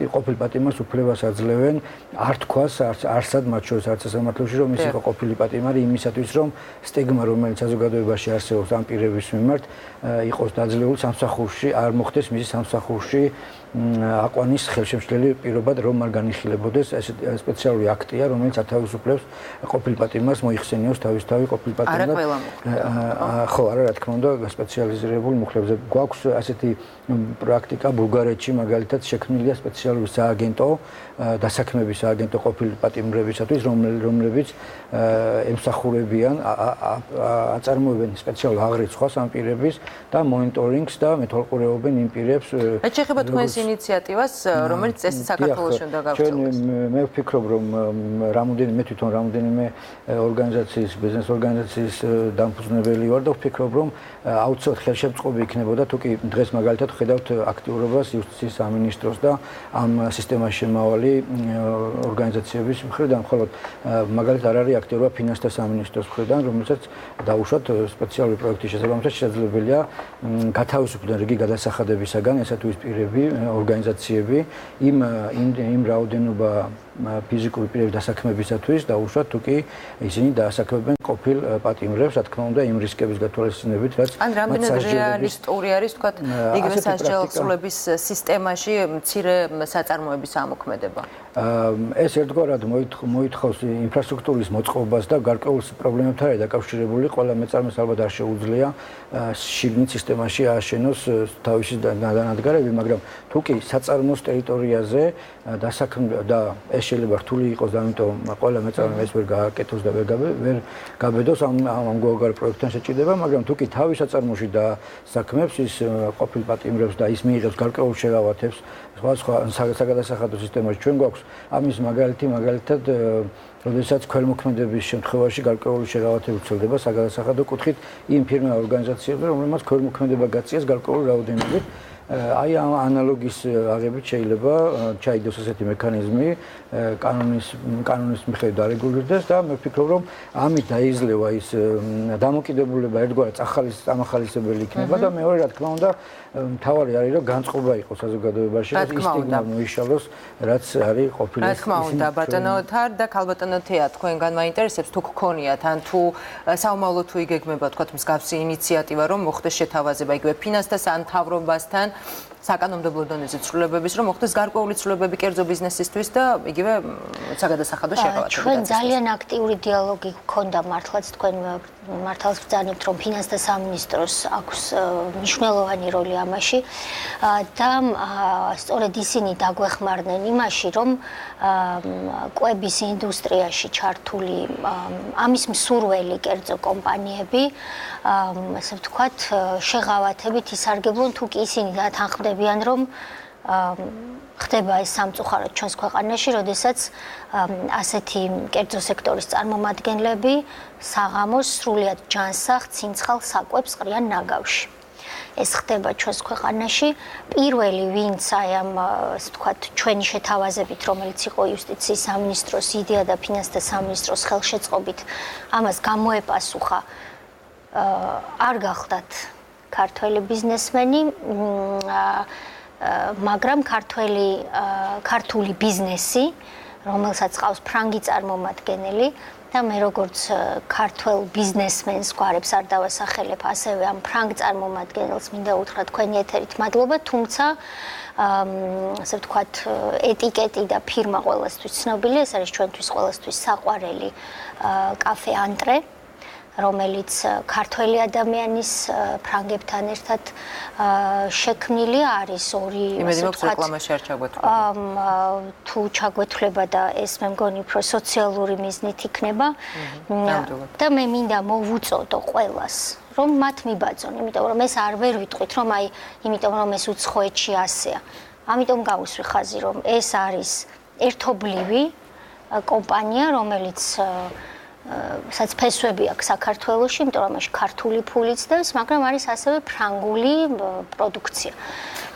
ყოფილ პატიმარს უფლებას აძლევენ არ თქვას არსად მათ შორის არც სასამართლოში, რომ ის იყო ყოფილი პატიმარი იმისათვის, რომ სტიგმა, რომელიც საზოგადოებაში არსებობს ამ პირების მიმართ, იყოს დაძლეული სამსახურში, არ მოხდეს მისი სამსახურში აყვანის ხელშემშლელი პირობად, რომ არ განიხილებოდეს ეს სპეციალური აქტია, რომელიც ათავისუფლებს ყოფილ პატიმარს მოიხსენიოს თავისთავი ყოფილ პატიმარად. ხო, არა, რა თქმა უნდა, სპეციალიზირებულ მუხლებზე გვაქვს ასეთი პრაქტიკა ბულგარეთში, მაგალითად შექმნილია სპეციალური სააგენტო, დასაქმების სააგენტო ყოფილ პატიმრებისათვის, რომლებიც ემსახურებიან, აწარმოებენ სპეციალურ აღრიცხვას ამ პირების და მონიტორინგს და მეთვალყურეობენ იმ პირებს.
რაც შეეხება თქვენს ინიციატივას, რომელიც წესით საქართველოში უნდა გაგრძელდეს.
მე ვფიქრობ, რომ მე თვითონ რამდენიმე ორგანიზაციის, ბიზნეს ორგანიზაციის დამფუძნებელი ვარ და ვფიქრობ, რომ აუცილებლად ხელშემწყობი იქნებოდა თუ კი დღეს მაგალითად ხედავთ აქტიურობას იუსტიციის სამინისტროს და ამ სისტემაში შემავალი ორგანიზაციების მხრიდან, ხოლო მაგალითად არ არის აქტიურობა ფინანსთა სამინისტროს მხრიდან, რომელსაც დაუშვათ სპეციალური პროექტის შესაბამისად შესაძლებელია გათავისუფლდნენ რიგი გადასახადებისაგან ესა თუ ის პირები, ორგანიზაციები იმ რაოდენობა ფიზიკური პირების დასაქმებისათვის დაუშვათ თუ კი ისინი დაასაქმებენ ყოფილ პატიმრებს, რა თქმა უნდა, იმ რისკების გათვალისწინებით, რაც
ან რამდენად რეალისტური არის, თქვათ, იგივე სასჯელაღსრულების სისტემაში მცირე საწარმოების ამოქმედება?
ეს ერთგვარად მოითხოვს ინფრასტრუქტურის მოწყობას და გარკვეულ პრობლემებთან არის დაკავშირებული. ყველა მეწარმეს ალბათ არ შეუძლია შიგნით სისტემაში ააშენოს თავისი დანადგარები, მაგრამ თუ კი საწარმოს ტერიტორიაზე დასაქმება და ეს შეიძლება რთული იყოს და ამიტომ ყველა მეწარმე ეს ვერ გააკეთოს და ვერ გაბედოს ამ გვარგარ პროექტთან შეჭიდება, მაგრამ თუ კი თავის საწარმოში დასაქმებს ის ყოფილ პატიმრებს და ის მიიღებს გარკვეულ შეღავათებს სხვა საგადასახადო სისტემაში, ჩვენ გვაქვს ამის მაგალითად როდესაც ქველმოქმედების შემთხვევაში გარკვეული შეღავათები ვრცელდება საგადასახადო კუთხით იმ ფირმა ორგანიზაციებზე, რომლებმაც ქველმოქმედება გაწიეს გარკვეული რაოდენობით. აი ამ ანალოგის აღებით შეიძლება ჩაიდოს ესეთი მექანიზმი კანონის მიხედვით დარეგულირდეს და მე ვფიქრობ, რომ ამით დაიძლევა ის დამოკიდებულება ერთგვარად წამახალისებელი იქნება და მეორე, რა თქმა უნდა, მთავარი არის, რომ განწყობა იყოს საზოგადოებაში, რომ ის სტიგმა მოიშალოს, რაც არის ყოფილი.
რა თქმა უნდა, ბატონო თარ და ქალბატონო თეა, თქვენგან მაინტერესებს თუ გქონიათ ან თუ საომავლო თუ იგეგმება, თქვათ, მსგავსი ინიციატივა, რომ მოხდეს შეთავაზება იგივე ფინანსთა სამთავრობასთან საკანონმდებლო დონეზე ცვლილებების, რომ მოხდეს გარკვეული ცვლილებები კერძო ბიზნესისთვის და იგივე საგადასახადო შეღავათებად.
ჩვენ ძალიან აქტიური დიალოგი გქონდა მართლაც თქვენ მართალს ვძანებთ, რომ ფინანსთა სამინისტროს აქვს მნიშვნელოვანი როლი ამაში და სწორედ ისინი დაგვეხმარნენ იმაში, რომ კვების ინდუსტრიაში ჩართული ამის მსურველი კერძო კომპანიები, ასე ვთქვათ, შეღავათებით ისარგებლონ, თუ კი ისინი დათანხმდებიან, რომ ხდება ეს სამწუხაროდ ჩვენს ქვეყანაში, როდესაც ასეთი კერძო სექტორის წარმომადგენლები საღამოს სრულიად ჯანსაღ ცინცხალ საკვებს ყრიან ნაგავში. ეს ხდება ჩვენს ქვეყანაში. პირველი, ვინც აი ამ ასე ვთქვათ, ჩვენი შეთავაზებით, რომელიც იყო იუსტიციის სამინისტროს იდეა და ფინანსთა სამინისტროს ხელშეწყობით, ამას გამოეპასუხა არ გახდათ ქართველი ბიზნესმენი, მაგრამ ქართული ბიზნესი, რომელსაც ყავს ფრანგი წარმომადგენელი და მე როგორც ქართველ ბიზნესმენს გვარებს არ დავასახელებ, ასევე ამ ფრანგ წარმომადგენელს მინდა უთხრა თქვენი ეთერით მადლობა, თუმცა ასე ვთქვათ, ეტიკეტი და ფირმა ყველასთვის ცნობილია, ეს არის ჩვენთვის ყველასთვის საყვარელი კაფე ანტრე, რომელიც ქართველი ადამიანის ფრანგებთან ერთად შექმნილი არის ორი
იმედი მაქვს რეკლამაში არ ჩაგვეთვლება.
თუ ჩაგვეთვლება და ეს მე მგონი უფრო სოციალური მიზნით იქნება და მე მინდა მოვუწოდო ყველას, რომ მათ მიბაძონ, იმიტომ რომ ეს არ ვერ ვიტყვით, რომ აი, იმიტომ რომ ეს უცხოეთში ასეა. ამიტომ გავუსვი ხაზი, რომ ეს არის ერთობლივი კომპანია, რომელიც სადაც ფესვები აქვს საქართველოში, იმიტომ რომ ეს ქართული ფულიც დევს, მაგრამ არის ასევე ფრანგული პროდუქცია.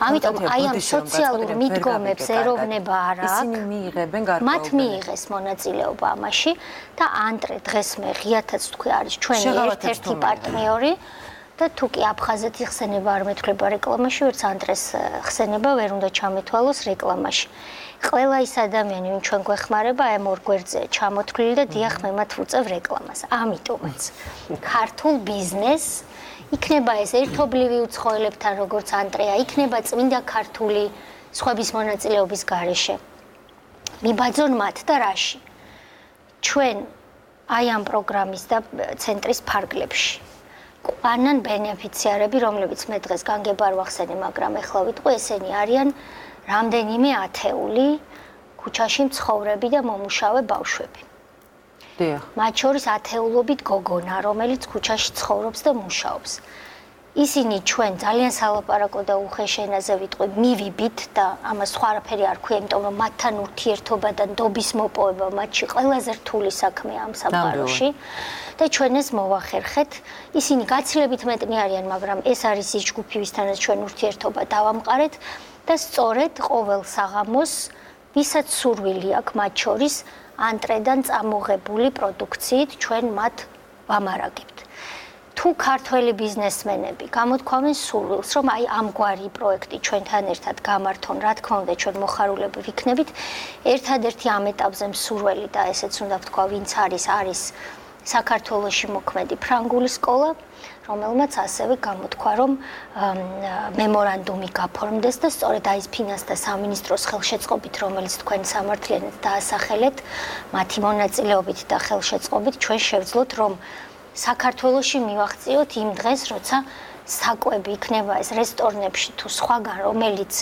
ამიტომ აი ამ სოციალურ მიდგომებს ეროვნება არ აქვს.
ისინი მიიღებენ გარკვეულ.
მათ მიიღეს მონაწილეობა ამაში და ანტრე დღეს მე ღიათაც თქვი არის ჩვენი ერთ-ერთი პარტნიორი და თუ კი აფხაზეთი ხსენება არ მეთქლება რეკლამაში, ვერც ანტრეს ხსენება ვერ უნდა ჩამეთვალოს რეკლამაში. ყველა ის ადამიანი, ვინც ჩვენ გვეხმარება, აი ამ ორ გვერდზე ჩამოთვლილი და დიახ, მე მათ ვუწევ რეკლამას. ამიტომაც ქართულ ბიზნესს იქნება ეს ერთობლივი უცხოელებთან, როგორც ანტრეა, იქნება წმინდა ქართული სხვების მონაწილეობის გარეშე. მიბაძონ მათ და რაში? ჩვენ აი ამ პროგრამის და ცენტრის ფარგლებში ყვანან ბენეფიციარები, რომლებიც მე დღეს განგებარ ვახსენე, მაგრამ ეხლა ვიტყვი, ესენი არიან რამდენიმე ათეული ქუჩაში მცხოვრები და მომუშავე ბავშვები.
დიახ.
მათ შორის ათეულობით გოგონა, რომელიც ქუჩაში ცხოვრობს და მუშაობს. ისინი ჩვენ ძალიან სალაპარაკო და უხეშ ენაზე ვიტყვი, მივიბით და ამას სხვა არაფერი არ ქვია, იმიტომ რომ მათთან ურთიერთობა და ნდობის მოპოვება მათში ყველაზე რთული საქმეა ამ სამყაროში. და ჩვენ ეს მოვახერხეთ. ისინი გაცილებით მეტნი არიან, მაგრამ ეს არის ის ჯგუფი, ვისთანაც ჩვენ ურთიერთობა დავამყარეთ და სწორედ ყოველ საღამოს, ვისაც სურვილი აქვს მათ შორის ანტრედან წამოღებული პროდუქციით ჩვენ მათ ვამარაგებთ. თუ ქართველი ბიზნესმენები გამოთქვამენ სურვილს, რომ აი ამგვარი პროექტი ჩვენთან ერთად გამართონ, რა თქმა უნდა, ჩვენ მოხარულები ვიქნებით. ერთადერთი ამ ეტაპზე მსურველი და ესეც უნდა ვთქვა, ვინც არის საქართველოში მოქმედი ფრანგული სკოლა, რომელმაც ასევე გამოთქვა, რომ მემორანდუმი გაფორმდეს და სწორედ აი ეს ფინანსთა სამინისტროს ხელშეწყობით, რომელიც თქვენ სამართლიანად დაასახელეთ, მათი მონაწილეობით და ხელშეწყობით ჩვენ შევძლოთ, რომ საქართველოში მივაღწიოთ იმ დღეს, როცა საკვები იქნება ეს რესტორნებში თუ სხვაგან, რომელიც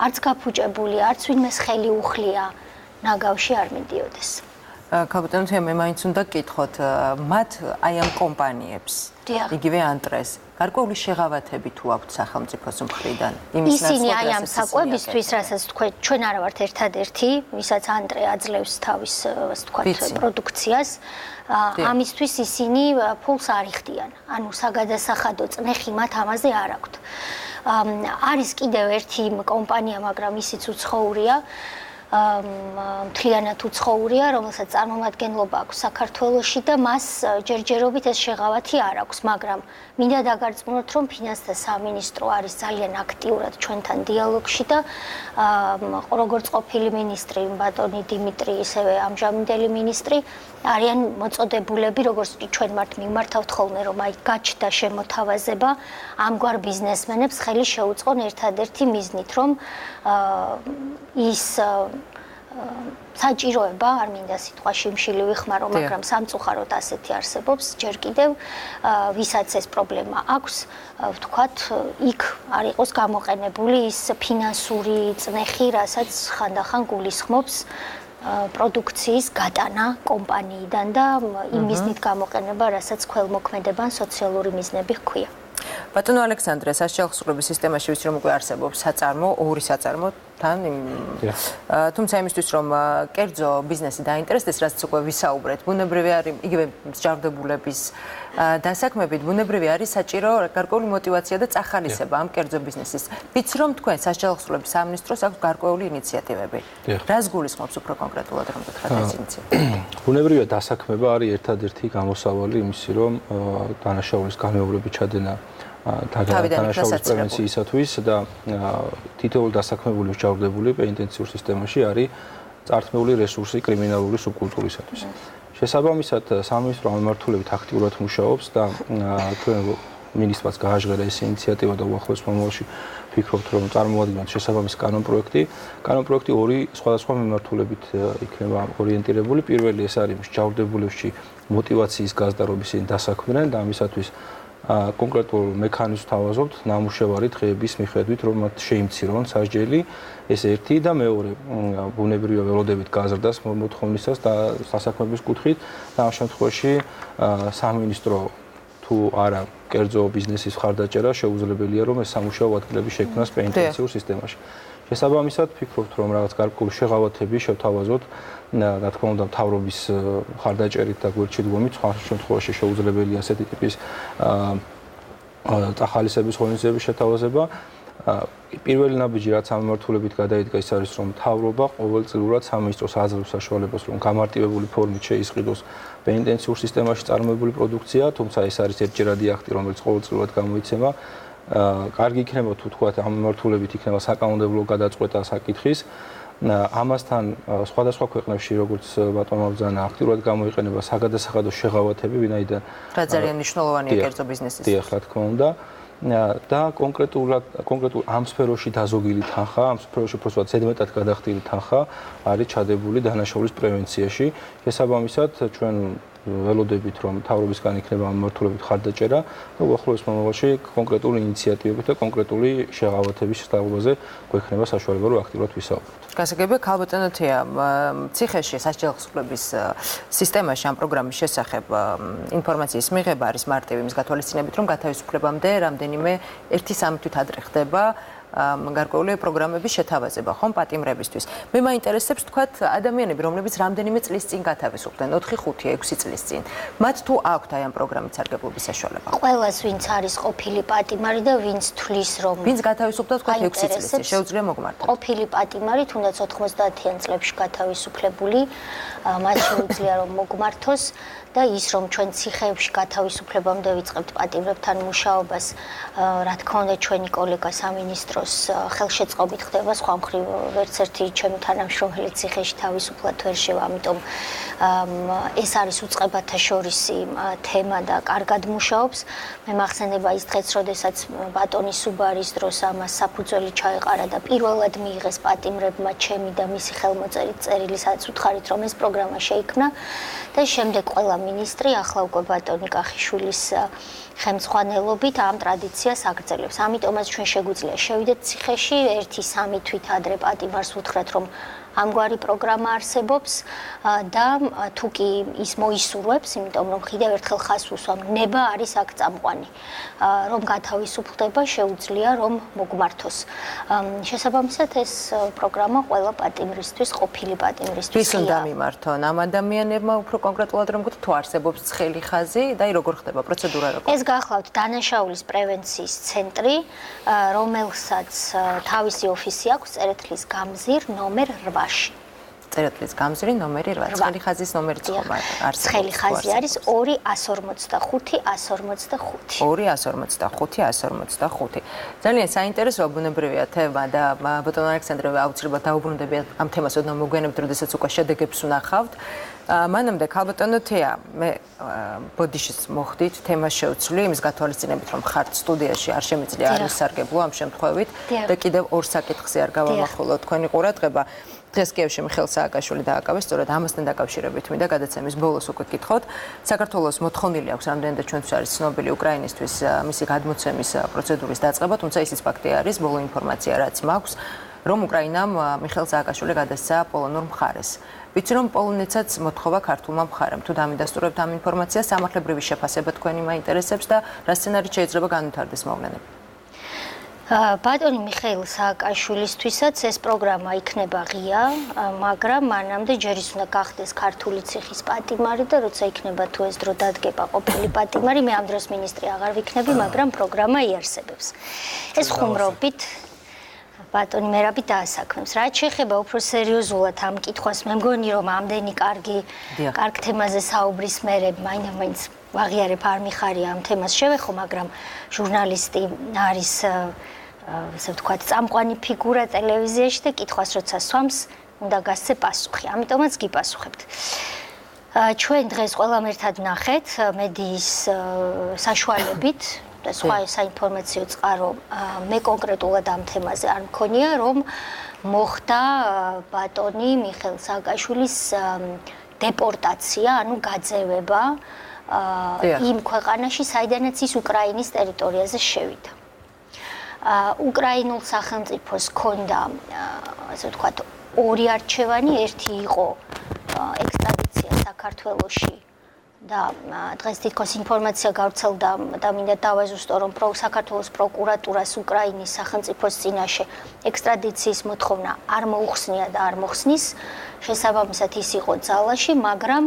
არც გაფუჭებული, არც ვინმეს ხელი უხლია, ნაგავში არ მიდიოდეს.
კაპიტანი, მე მაინც უნდა გკითხოთ, მათ აი ამ კომპანიებს, იგივე ანტრეს, გარკვეული შეღავათები თუ აქვთ სახელმწიფოს მხრიდან?
ისინი აი ამ საკვებისთვის, რასაც თქვენ, ჩვენ არა ვართ ერთადერთი, ვისაც ანტრე აძლევს თავის, ასე ვთქვათ, პროდუქციას. ამისთვის ისინი ფულს არ იხდიან. ანუ საგადასახადო წნეხი მათ ამაზე არ აქვთ. არის კიდევ ერთი კომპანია, მაგრამ ისიც უცხოურია. მთლიანად უცხოურია, რომელსაც წარმომადგენლობა აქვს საქართველოში და მას ჯერჯერობით ეს შეღავათი არ აქვს, მაგრამ მინდა დაგარწმუნოთ, რომ ფინანსთა სამინისტრო არის ძალიან აქტიურად ჩვენთან დიალოგში და როგორც ყოფილი მინისტრი ბატონი დიმიტრი, ისევე ამჟამინდელი მინისტრი არიან მოწოდებულები, როგორც ჩვენ მიმართავთ ხოლმე, რომ აი გაჩნდა შემოთავაზება ამგვარ ბიზნესმენებს ხელი შეუწყონ ერთადერთი მიზნით, რომ ის საჭიროება, არ მინდა სიტყვა შიმშილი ვიხმარო, მაგრამ სამწუხაროდ ასეთი არსებობს, ჯერ კიდევ ვისაც ეს პრობლემა აქვს, ვთქვათ, იქ არ იყოს გამოყენებული ის ფინანსური წნეხი, რასაც ხანდახან გულისხმობს პროდუქციის გატანა კომპანიიდან და იმ მიზნით გამოყენება, რასაც ქველმოქმედებან სოციალური მიზნები ჰქვია.
ბატონო ალექსანდრე, სასჯელაღსრულების სისტემაში ვიცი, რომ უკვე არსებობს საწარმო, ორი საწარმო თან, თუმცა იმისთვის, რომ კერძო ბიზნესი დაინტერესდეს, რაც უკვე ვისაუბრეთ, ბუნებრივი არის იგივე მსჯავრდებულების დასაქმებით, ბუნებრივი არის საჭირო გარკვეული мотиваცია და წახალისება ამ კერძო ბიზნესის. ვიცი, რომ თქვენ სასჯელაღსრულების სამინისტროს აქვს გარკვეული ინიციატივები. რას გულისხმობს უფრო კონკრეტულად, რომ გითხრათ ეს ინიციატივა?
ბუნებრივია დასაქმება არის ერთადერთი გამოსავალი იმისი, რომ დანაშაულის განმეორებით ჩადენა დანაშაულის პრევენციისათვის და თითოეულ დასაქმებული მსჯავრდებული პენიტენციურ სისტემაში არის წართმეული რესურსი კრიმინალური სუბკულტურისათვის. შესაბამისად, სამინისტრო მიმართულებით აქტიურად მუშაობს და თქვენ მინისტრს გააჟღერა ეს ინიციატივა და უახლოეს მომავალში ფიქრობთ, რომ წარმოადგინოთ შესაბამისი კანონპროექტი. კანონპროექტი ორი სხვადასხვა მიმართულებით იქნება ორიენტირებული. პირველი ეს არის მსჯავრდებულებში мотиваციის გაზდარობის დასაქმდნენ და ამისათვის კონკრეტულ მექანიზმს თავაზობთ ნამუშევარი დღეების მიხედვით, რომ მათ შეიმცირონ სასჯელი, ეს ერთი და მეორე ბუნებრივია ველოდებით გაზრდას მოთხოვნისას და სასაქმების კუთხით და ამ შემთხვევაში სამინისტრო თუ არა კერძო ბიზნესის მხარდაჭერა შეუძლებელია, რომ ეს სამუშაო ადგილები შექმნას პენიტენციურ სისტემაში. შესაბამისად, ფიქრობთ, რომ რაღაც გარკვეული შეღავათები შევთავაზოთ, რა თქმა უნდა, მთავრობის მხარდაჭერით და გვერდში დგომით, სხვა შემთხვევაში შეუძლებელია ასეთი ტიპის წახალისების ღონისძიების შეთავაზება. პირველი ნაბიჯი რაც ამ მიმართულებით გადაიდგა ის არის რომ მთავრობა ყოველწლიურად სამინისტროს აძლევს საშუალებას რომ გამარტივებული ფორმით შეისყიდოს პენიტენციურ სისტემაში წარმოებული პროდუქცია, თუმცა ეს არის ერთჯერადი აქტი, რომელიც ყოველწლიურად გამოიცემა. კარგი იქნება თუ თქვათ ამ მიმართულებით იქნება საკანონმდებლო გადაწყვეტა საკითხის. ამასთან სხვადასხვა ქვეყნებში როგორც ბატონმა ბრძანა აქტიურად გამოიყენება საგადასახადო შეღავათები, ვინაიდან
რაც ძალიან მნიშვნელოვანია კერძო ბიზნესის.
დიახ, რა თქმა უნდა. და კონკრეტულ ამ სფეროში დაზოგილი თანხა, ამ სფეროში უბრალოდ ზედმეტად გადახდილი თანხა არის ჩადებული დანაშაულის პრევენციაში. შესაბამისად, ჩვენ ველოდებით, რომ მთავრობისგან იქნება ამ მიმართულებით ხარდაჭერა და უახლოეს მომავალში კონკრეტული ინიციატივები და კონკრეტული შეღავათების შესაძლებლობაზე გვექნება საშუალება, რომ აქტიურად ვისაუბროთ.
გასაგებია, ქალბატონო თეა, ციხეში სასჯელაღსრულების სისტემაში ამ პროგრამის შესახებ ინფორმაციის მიღება არის მარტივი იმის გათვალისწინებით, რომ გათავისუფლებამდე რამდენიმე 1-3 თვით ადრე ხდება გარკვეული პროგრამების შეთავაზება, ხომ პატიმრებისთვის. მე მაინტერესებს თქვათ ადამიანები, რომლებიც რამდენიმე წლის წინ გათავისუფლდნენ, 4, 5, 6 წლის წინ. მათ თუ აქვთ აი ამ პროგრამით სარგებლობის საშუალება?
ყველას, ვინც არის ყოფილი პატიმარი და ვინც თვლის რომ
ვინც გათავისუფლდა თქვათ 6 წლის წინ, შეუძლია მოგმართოთ.
ყოფილი პატიმარი, თუნდაც 90-იან წლებში გათავისუფლებული, მას შეუძლია რომ მოგმართოს და ის რომ ჩვენ ციხეებში გათავისუფლებამდე ვიწყებთ პატიმრებთან მუშაობას, რა თქმა უნდა ჩვენი კოლეგა სამინისტროს ხელშეწყობით ხდება, სხვა მხრივ ვერც ერთი ჩემი თანამშრომელი ციხეში თავისუფლად ვერ შევა, ამიტომ ეს არის უწყებათა შორისი თემა და კარგად მუშაობს. მე მახსენდება ის დღეც, როდესაც ბატონი სუბარის დროს ამას საფუძველი ჩაეყარა და პირველად მიიღეს პატიმრებმა ჩემი და მისი ხელმოწერით წერილი, სადაც უთხარით რომ ეს პროგრამა შეიქმნა და შემდეგ ყველა მინისტრი, ახლა უკვე ბატონი კახიშვილის ხელმძღვანელობით ამ ტრადიციას აგრძელებს. ამიტომაც ჩვენ შეგვიძლია შევიდეთ ციხეში 1-3 თვით ადრე პატიმარს უთხრათ რომ ამგვარი პროგრამა არსებობს და თუ კი ის მოისურვებს, იმიტომ რომ კიდევ ერთხელ ხაზს უსვამ, ნება არის აქ წამყვანი, რომ გათავისუფლდება, შეუძლია რომ მოგმართოს. შესაბამისად ეს პროგრამა ყველა პატიმრისთვის, ყოფილი პატიმრისთვის
ვის უნდა მიმართონ? ამ ადამიანებმა უფრო კონკრეტულად რომ გქოთ, თუ არსებობს ცხელი ხაზი და აი როგორ ხდება პროცედურა როგორ?
ეს გახლავთ დანაშაულის პრევენციის ცენტრი, რომელსაც თავისი ოფისი აქვს წერეთლის გამზირ ნომერ 8.
წერეთლის გამზირი ნომერი 8. ცხელი ხაზის ნომერიც ხომ არის?
ცხელი ხაზი არის 2-145-145.
2-145-145. ძალიან საინტერესოა, ბუნებრივია თემა და ბატონ ალექსანდრე აუცილებლად დაუბრუნდები ამ თემას, ოდნავ მოგვიანებით, როდესაც უკვე შედეგებს უნახავთ. მანამდე ქალბატონო თეა, მე ბოდიშის მოხდით თემას შევცვლი, იმის გათვალისწინებით, რომ ხართ სტუდიაში არ შემიძლია არ ვისარგებლო ამ შემთხვევით და კიდევ ორ საკითხზე არ გავამახვილო თქვენი ყურადღება. დღეს კიევში მიხეილ სააკაშვილი დააკავეს, სწორედ ამასთან დაკავშირებით მინდა გადაცემის ბოლოს უკვე გითხოთ. საქართველოს მოთხოვნილი აქვს რამდენადაც ჩვენთვის არის ცნობილი უკრაინისთვის მისი გადმოცემის პროცედურის დაწყება, თუმცა ისიც ფაქტი არის, ბოლო ინფორმაცია რაც მაქვს, რომ უკრაინამ მიხეილ სააკაშვილი გადასცა პოლონურ მხარეს. ვიცი რომ პოლონეთსაც მოთხოვა ქართულმა მხარემ. თუ დამიდასტურებთ ამ ინფორმაციას, სამართლებრივი შეფასება თქვენი მაინტერესებს და რა სცენარით შეიძლება განვითარდეს მოვლენები?
ბატონი მიხეილ სააკაშვილისთვისაც ეს პროგრამა იქნება ღია, მაგრამ მანამდე ჯერ ის უნდა გახდეს ქართული ციხის პატიმარი და როცა იქნება თუ ეს დრო დადგება ყოფილი პატიმარი, მე ამ დროს მინისტრი აღარ ვიქნები, მაგრამ პროგრამა იარსებებს. ეს ხუმრობით ბატონი მერაბი დაასაქმებს. რაც შეეხება უფრო სერიოზულად ამ კითხვას, მე მგონი რომ ამდენი კარგ თემაზე საუბრის მერე მაინც ვაღიარებ არ მიხარია ამ თემას შევეხო, მაგრამ ჟურნალისტი არის ასე ვთქვათ, წამყვანი ფიგურა ტელევიზიაში და კითხვას როცა სვამს, უნდა გასცე პასუხი. ამიტომაც გიპასუხებთ. ჩვენ დღეს ყველამ ერთად ნახეთ მედიის საშუალებით და სხვა საინფორმაციო წყარო, მე კონკრეტულად ამ თემაზე არ მქონია, რომ მოხდა ბატონი მიხეილ სააკაშვილის დეპორტაცია, ანუ გაძევება იმ ქვეყანაში, საიდანაც ის უკრაინის ტერიტორიაზე შევიდა. უკრაინულ სახელმწიფოს ჰქონდა, ასე ვთქვათ, ორი არჩევანი, ერთი იყო ექსტრადიცია საქართველოში და დღეს თითქოს ინფორმაცია გავრცელდა და მინდა დავაზუსტო, რომ საქართველოს პროკურატურას უკრაინის სახელმწიფოს წინაშე ექსტრადიციის მოთხოვნა არ მოუხსნია და არ მოხსნის, შესაბამისად ის იყო ძალაში, მაგრამ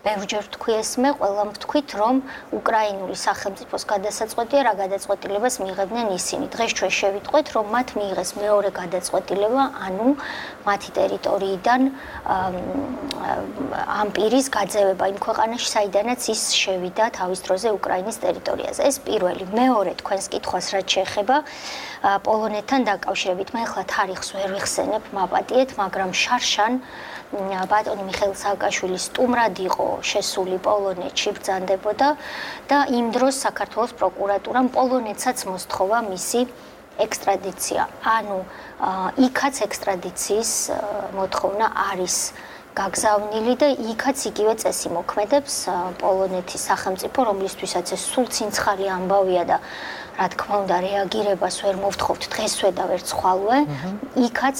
ბევრჯერ ვთქვი ესმე, ყველამ ვთქვით, რომ უკრაინული სახელმწიფოს გადასაწყვეტია რა გადაწყვეტილებას მიიღებდნენ ისინი. დღეს ჩვენ შევიტყვეთ, რომ მათ მიიღეს მეორე გადაწყვეტილება, ანუ მათი ტერიტორიიდან ამ პირის გაძევება იმ ქვეყანაში, საიდანაც ის შევიდა თავის დროზე უკრაინის ტერიტორიაზე. ეს პირველი. მეორე, თქვენს კითხვას რაც შეეხება პოლონეთთან დაკავშირებით. მე ახლა თარიღს ვერ ვიხსენებ, მაპატიეთ, მაგრამ შარშან ბატონი მიხეილ სააკაშვილის სტუმრად იყო შესული პოლონეთში ბრძანდებოდა და იმ დროს საქართველოს პროკურატურამ პოლონეთსაც მოსთხოვა მისი ექსტრადიცია. ანუ იქაც ექსტრადიციის მოთხოვნა არის გაგზავნილი და იქაც იგივე წესი მოქმედებს პოლონეთის სახელმწიფო, რომლისთვისაც ეს სულ ცინცხარი ამბავია და რა თქმა უნდა რეაგირებას ვერ მოვთხოვთ დღესვე და ვერც ხვალვე, იქაც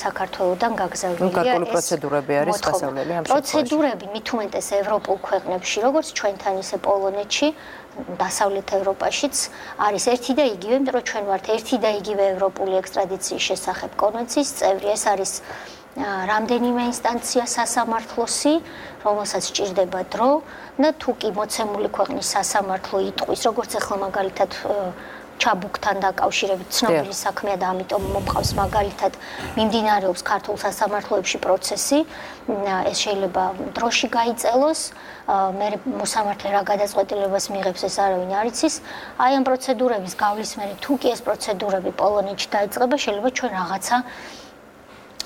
საქართველოსთან გაგზავნილია ეს
პროცედურები არის გასავლელი ამ
პროცედურები მით უმეტეს ევროპულ ქვეყნებში, როგორც ჩვენთან ისე პოლონეთში, დასავლეთ ევროპაშიც არის ერთი და იგივე, იმიტომ რომ ჩვენ ვართ ერთი და იგივე ევროპული ექსტრადიციის შესახებ კონვენციის წევრი. ეს არის რამდენიმე ინსტანცია სასამართლოსი, რომელსაც სჭირდება დრო და თუ კი მოცემული ქვეყნის სასამართლო იტყვის, როგორც ახლა მაგალითად ჩაბუქთან დაკავშირებით ცნობილი საქმეა და ამიტომ მომყავს მაგალითად მიმდინარეობს ქართულ სასამართლოებში პროცესი, ეს შეიძლება დროში გაიწელოს, მე მოსამართლე რა გადაწყვეტილებას მიიღებს ეს არავინ არ იცის. აი ამ პროცედურების გავლის მერე თუ კი ეს პროცედურები პოლონეთში დაიწყება, შეიძლება ჩვენ რაღაცა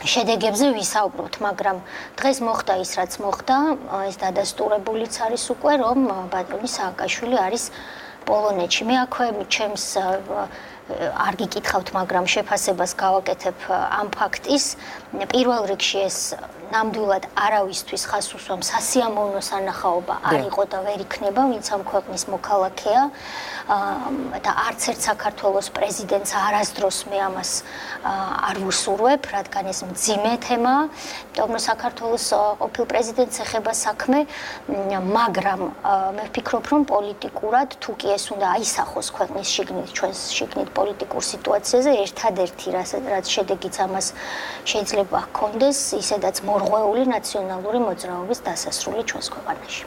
შედეგებზე ვისაუბროთ, მაგრამ დღეს მოხდა ის, რაც მოხდა, ეს დადასტურებულიც არის უკვე, რომ ბატონი სააკაშვილი არის პოლონეთში. მე აქვე ჩემს არ გიკითხავთ, მაგრამ შეფასებას გავაკეთებ ამ ფაქტის. პირველ რიგში ეს ნამდვილად არავისთვის ხას უსვამს სასიამოვნო სანახაობა არ იყო და ვერ იქნება, ვინც ამ ქვეყნის მოქალაქეა და არც ერთ საქართველოს პრეზიდენტს არასდროს მე ამას არ ვუსურვებ, რადგან ეს მძიმე თემაა, იმიტომ რომ საქართველოს ყოფილ პრეზიდენტს ეხება საქმე, მაგრამ მე ვფიქრობ, რომ პოლიტიკურად თუ კი ეს უნდა აისახოს ქვეყნის შიგნით, ჩვენს შიგნით პოლიტიკურ სიტუაციაზე, ერთადერთი რაც შედეგიც ამას შეიძლება ჰქონდეს, ისედაც მორღვეული ნაციონალური მოძრაობის დასასრული ჩვენს ქვეყანაში.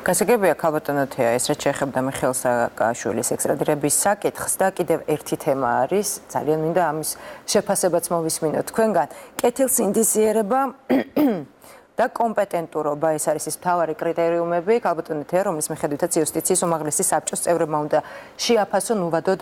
გასაგებია ქალბატონო თეა, ეს რაც შეეხებდა მიხეილ სააკაშვილის ექსტრადირების საკითხს და კიდევ ერთი თემა არის, ძალიან მინდა ამის შეფასებაც მოვისმინოთ თქვენგან. კეთილსინდისიერება და კომპეტენტურობა, ეს არის ის მთავარი კრიტერიუმები, ქალბატონო თეა, რომლის მიხედვითაც იუსტიციის უმაღლესი საბჭოს წევრებმა უნდა შეაფასონ უვადოდ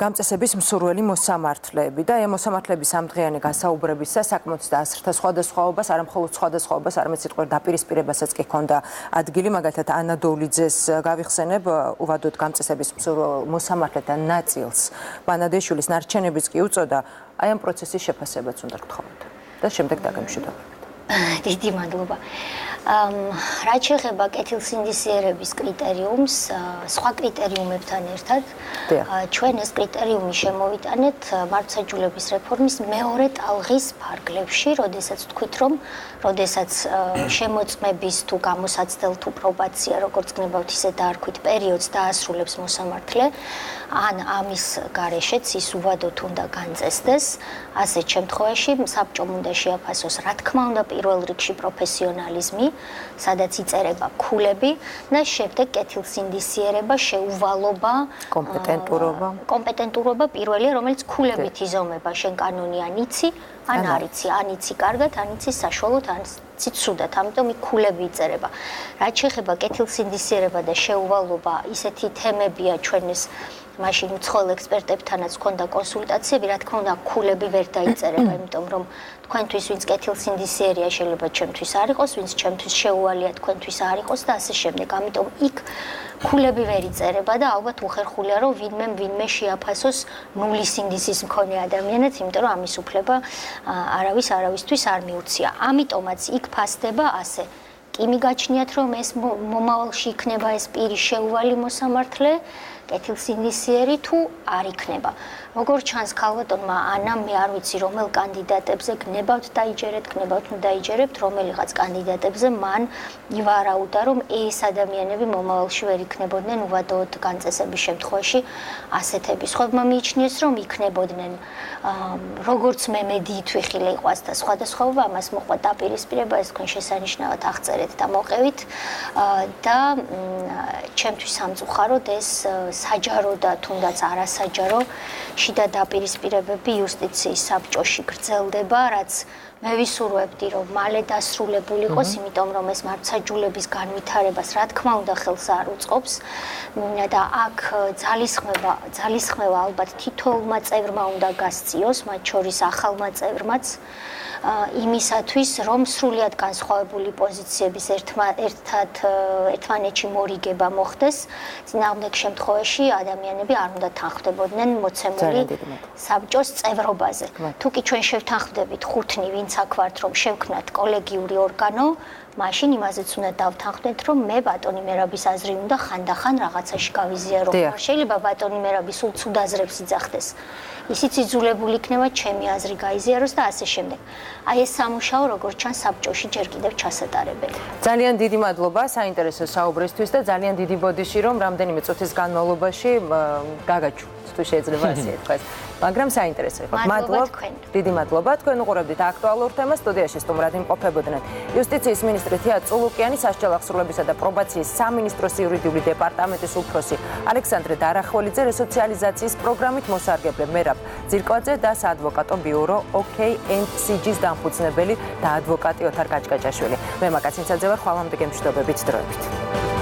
გამწესების მსურველი მოსამართლეები და ამ მოსამართლეების ამდღიანი გასაუბრებისა საკმაოდ დაასრთა სხვადასხვაობას, არა მხოლოდ სხვადასხვაობას, არამედ სიტყვერ დაპირისპირებასაც კი ჰქონდა ადგილი, მაგალითად ანა დოულიძეს გავიხსენებ, უვადოდ გამწესების მსურველ მოსამართლეთა ნაწილს ბანადეშვილის ნარჩენებიც კი უწოდა, აი ამ პროცესის შეფასებაც უნდა გთხოვოთ და შემდეგ დაგემშვიდობებით.
დიდი მადლობა. რაც შეეხება კეთილსინდისიერების კრიტერიუმს, სხვა კრიტერიუმებთან ერთად, ჩვენ ეს კრიტერიუმი შემოვიტანეთ მართლმსაჯულების რეფორმის მეორე ტალღის ფარგლებში, როდესაც ვთქვით, რომ როდესაც შემოწმების თუ გამოსაცდელ თუ პრობაცია, როგორც გნებავთ, ისე დაარქვით, პერიოდს დაასრულებს მოსამართლე, ან ამის გარეშეც ის უვადოდ უნდა განწესდეს, ასეთ შემთხვევაში საბჭომ უნდა შეაფასოს, რა თქმა უნდა, პირველ რიგში პროფესიონალიზმი, სადაც იწერება ქულები და შემდეგ კეთილსინდისიერება, შეუვალობა, კომპეტენტურობა პირველია, რომელიც ქულებით იზომება, შენ კანონი ან იცი, ან არ იცი, ან იცი კარგად, ან იცი საშუალოდ, ან იცი ცუდად, ამიტომ ქულები იწერება. რაც შეეხება კეთილსინდისიერება და შეუვალობა, ისეთი თემებია ჩვენ ეს მაშინ უცხოელ ექსპერტებთანაც ჰქონდა კონსულტაციები, რა თქმა უნდა, ქულები ვერ დაიწერება, იმიტომ რომ თქვენთვის ვინც კეთილსინდისიერია შეიძლება ჩემთვის არ იყოს, ვინც ჩემთვის შეუვალია თქვენთვის არ იყოს და ასე შემდეგ. ამიტომ იქ ქულები ვერ იწერება და ალბათ უხერხულია რომ ვინმე შეაფასოს ნული სინდისის მქონე ადამიანად, იმიტომ რომ ამის უფლება არავისთვის არ მიუცია. ამიტომაც იქ ფასდება ასე. კი მიგაჩნიათ რომ ეს მომავალში იქნება ეს პირი შეუვალი მოსამართლე კეთილსინისიერი თუ არ იქნება. Როგორ ჩანს ქალბატონმა ანამ მე არ ვიცი რომელ კანდიდატებზე გნებავთ დაიჯერებთ რომელიღაც კანდიდატებზე მან ივარაუდა რომ ეს ადამიანები მომავალში ვერ იქნებოდნენ უვადოდ განწესების შემთხვევაში ასეთები. სხვებმა მიიჩნიეს რომ იქნებოდნენ როგორც მე მედიით ვიხილე იყვას და სხვადასხვაობა ამას მოყვა დაპირისპირება ეს თქვენ შესანიშნავად აღწერეთ და მოყევით და ჩემთვის სამწუხაროდ ეს საჯარო და თუნდაც არასაჯარო შიდა დაპირისპირებები იუსტიციის საბჭოში გრძელდება, რაც მე ვისურვებდი რომ მალე დასრულებული იყოს, იმიტომ რომ ეს მართლმსაჯულების განვითარებას რა თქმა უნდა ხელს არ უწყობს და აქ ძალისხმევა ალბათ თითოეულმა წევრმა უნდა გასწიოს, მათ შორის ახალმა წევრმაც იმისათვის რომ სრულიად განსხვავებული პოზიციების ერთმანეთში მორიგება მოხდეს, წინააღმდეგ შემთხვევაში ადამიანები არ უნდა თანხმდებოდნენ მოცემული საბჭოს წევრობაზე. თუ კი ჩვენ შევთანხმდებით ხუთნი, ვინც აქ ვართ რომ შევქმნათ კოლეგიური ორგანო, მაშინ იმაზეც უნდა დავთანხმდეთ, რომ მე ბატონი მერაბის აზრი უნდა ხანდახან რაღაცაში გავიზიარო. არ შეიძლება ბატონი მერაბი სულ ცუდ აზრებს იძახდეს. ისიც იძულებული იქნება ჩემი აზრი გაიზიაროს და ასე შემდეგ. აი ეს სამუშაო როგორც ჩანს საბჭოში ჯერ კიდევ ჩასატარებელი.
ძალიან დიდი მადლობა საინტერესო საუბრისთვის და ძალიან დიდი ბოდიში რომ რამდენიმე წუთის განმავლობაში გაგაჩვენეთ თუ შეიძლება ასე თქვას. მაგრამ საინტერესო იყო. დიდი მადლობა. თქვენ უყურებდით აქტუალურ თემას. სტუდიაში სტუმრად იმყოფებოდნენ იუსტიციის მინისტრი თემა წულუკიანი, სასჯელაღსრულებისა და პრობაციის სამინისტროს იურიდიული დეპარტამენტის უფროსი ალექსანდრე დარახველიძე, რესოციალიზაციის პროგრამით მოსარგებლე მერაბ ძირკვაძე და საადვოკატო ბიურო OKNCG-ის დამფუძნებელი და ადვოკატი ოთარ გაჭკაჭაშვილი. მე მაკა ცინცაძე ვარ, ხვალამდე გემშვიდობებით დროებით.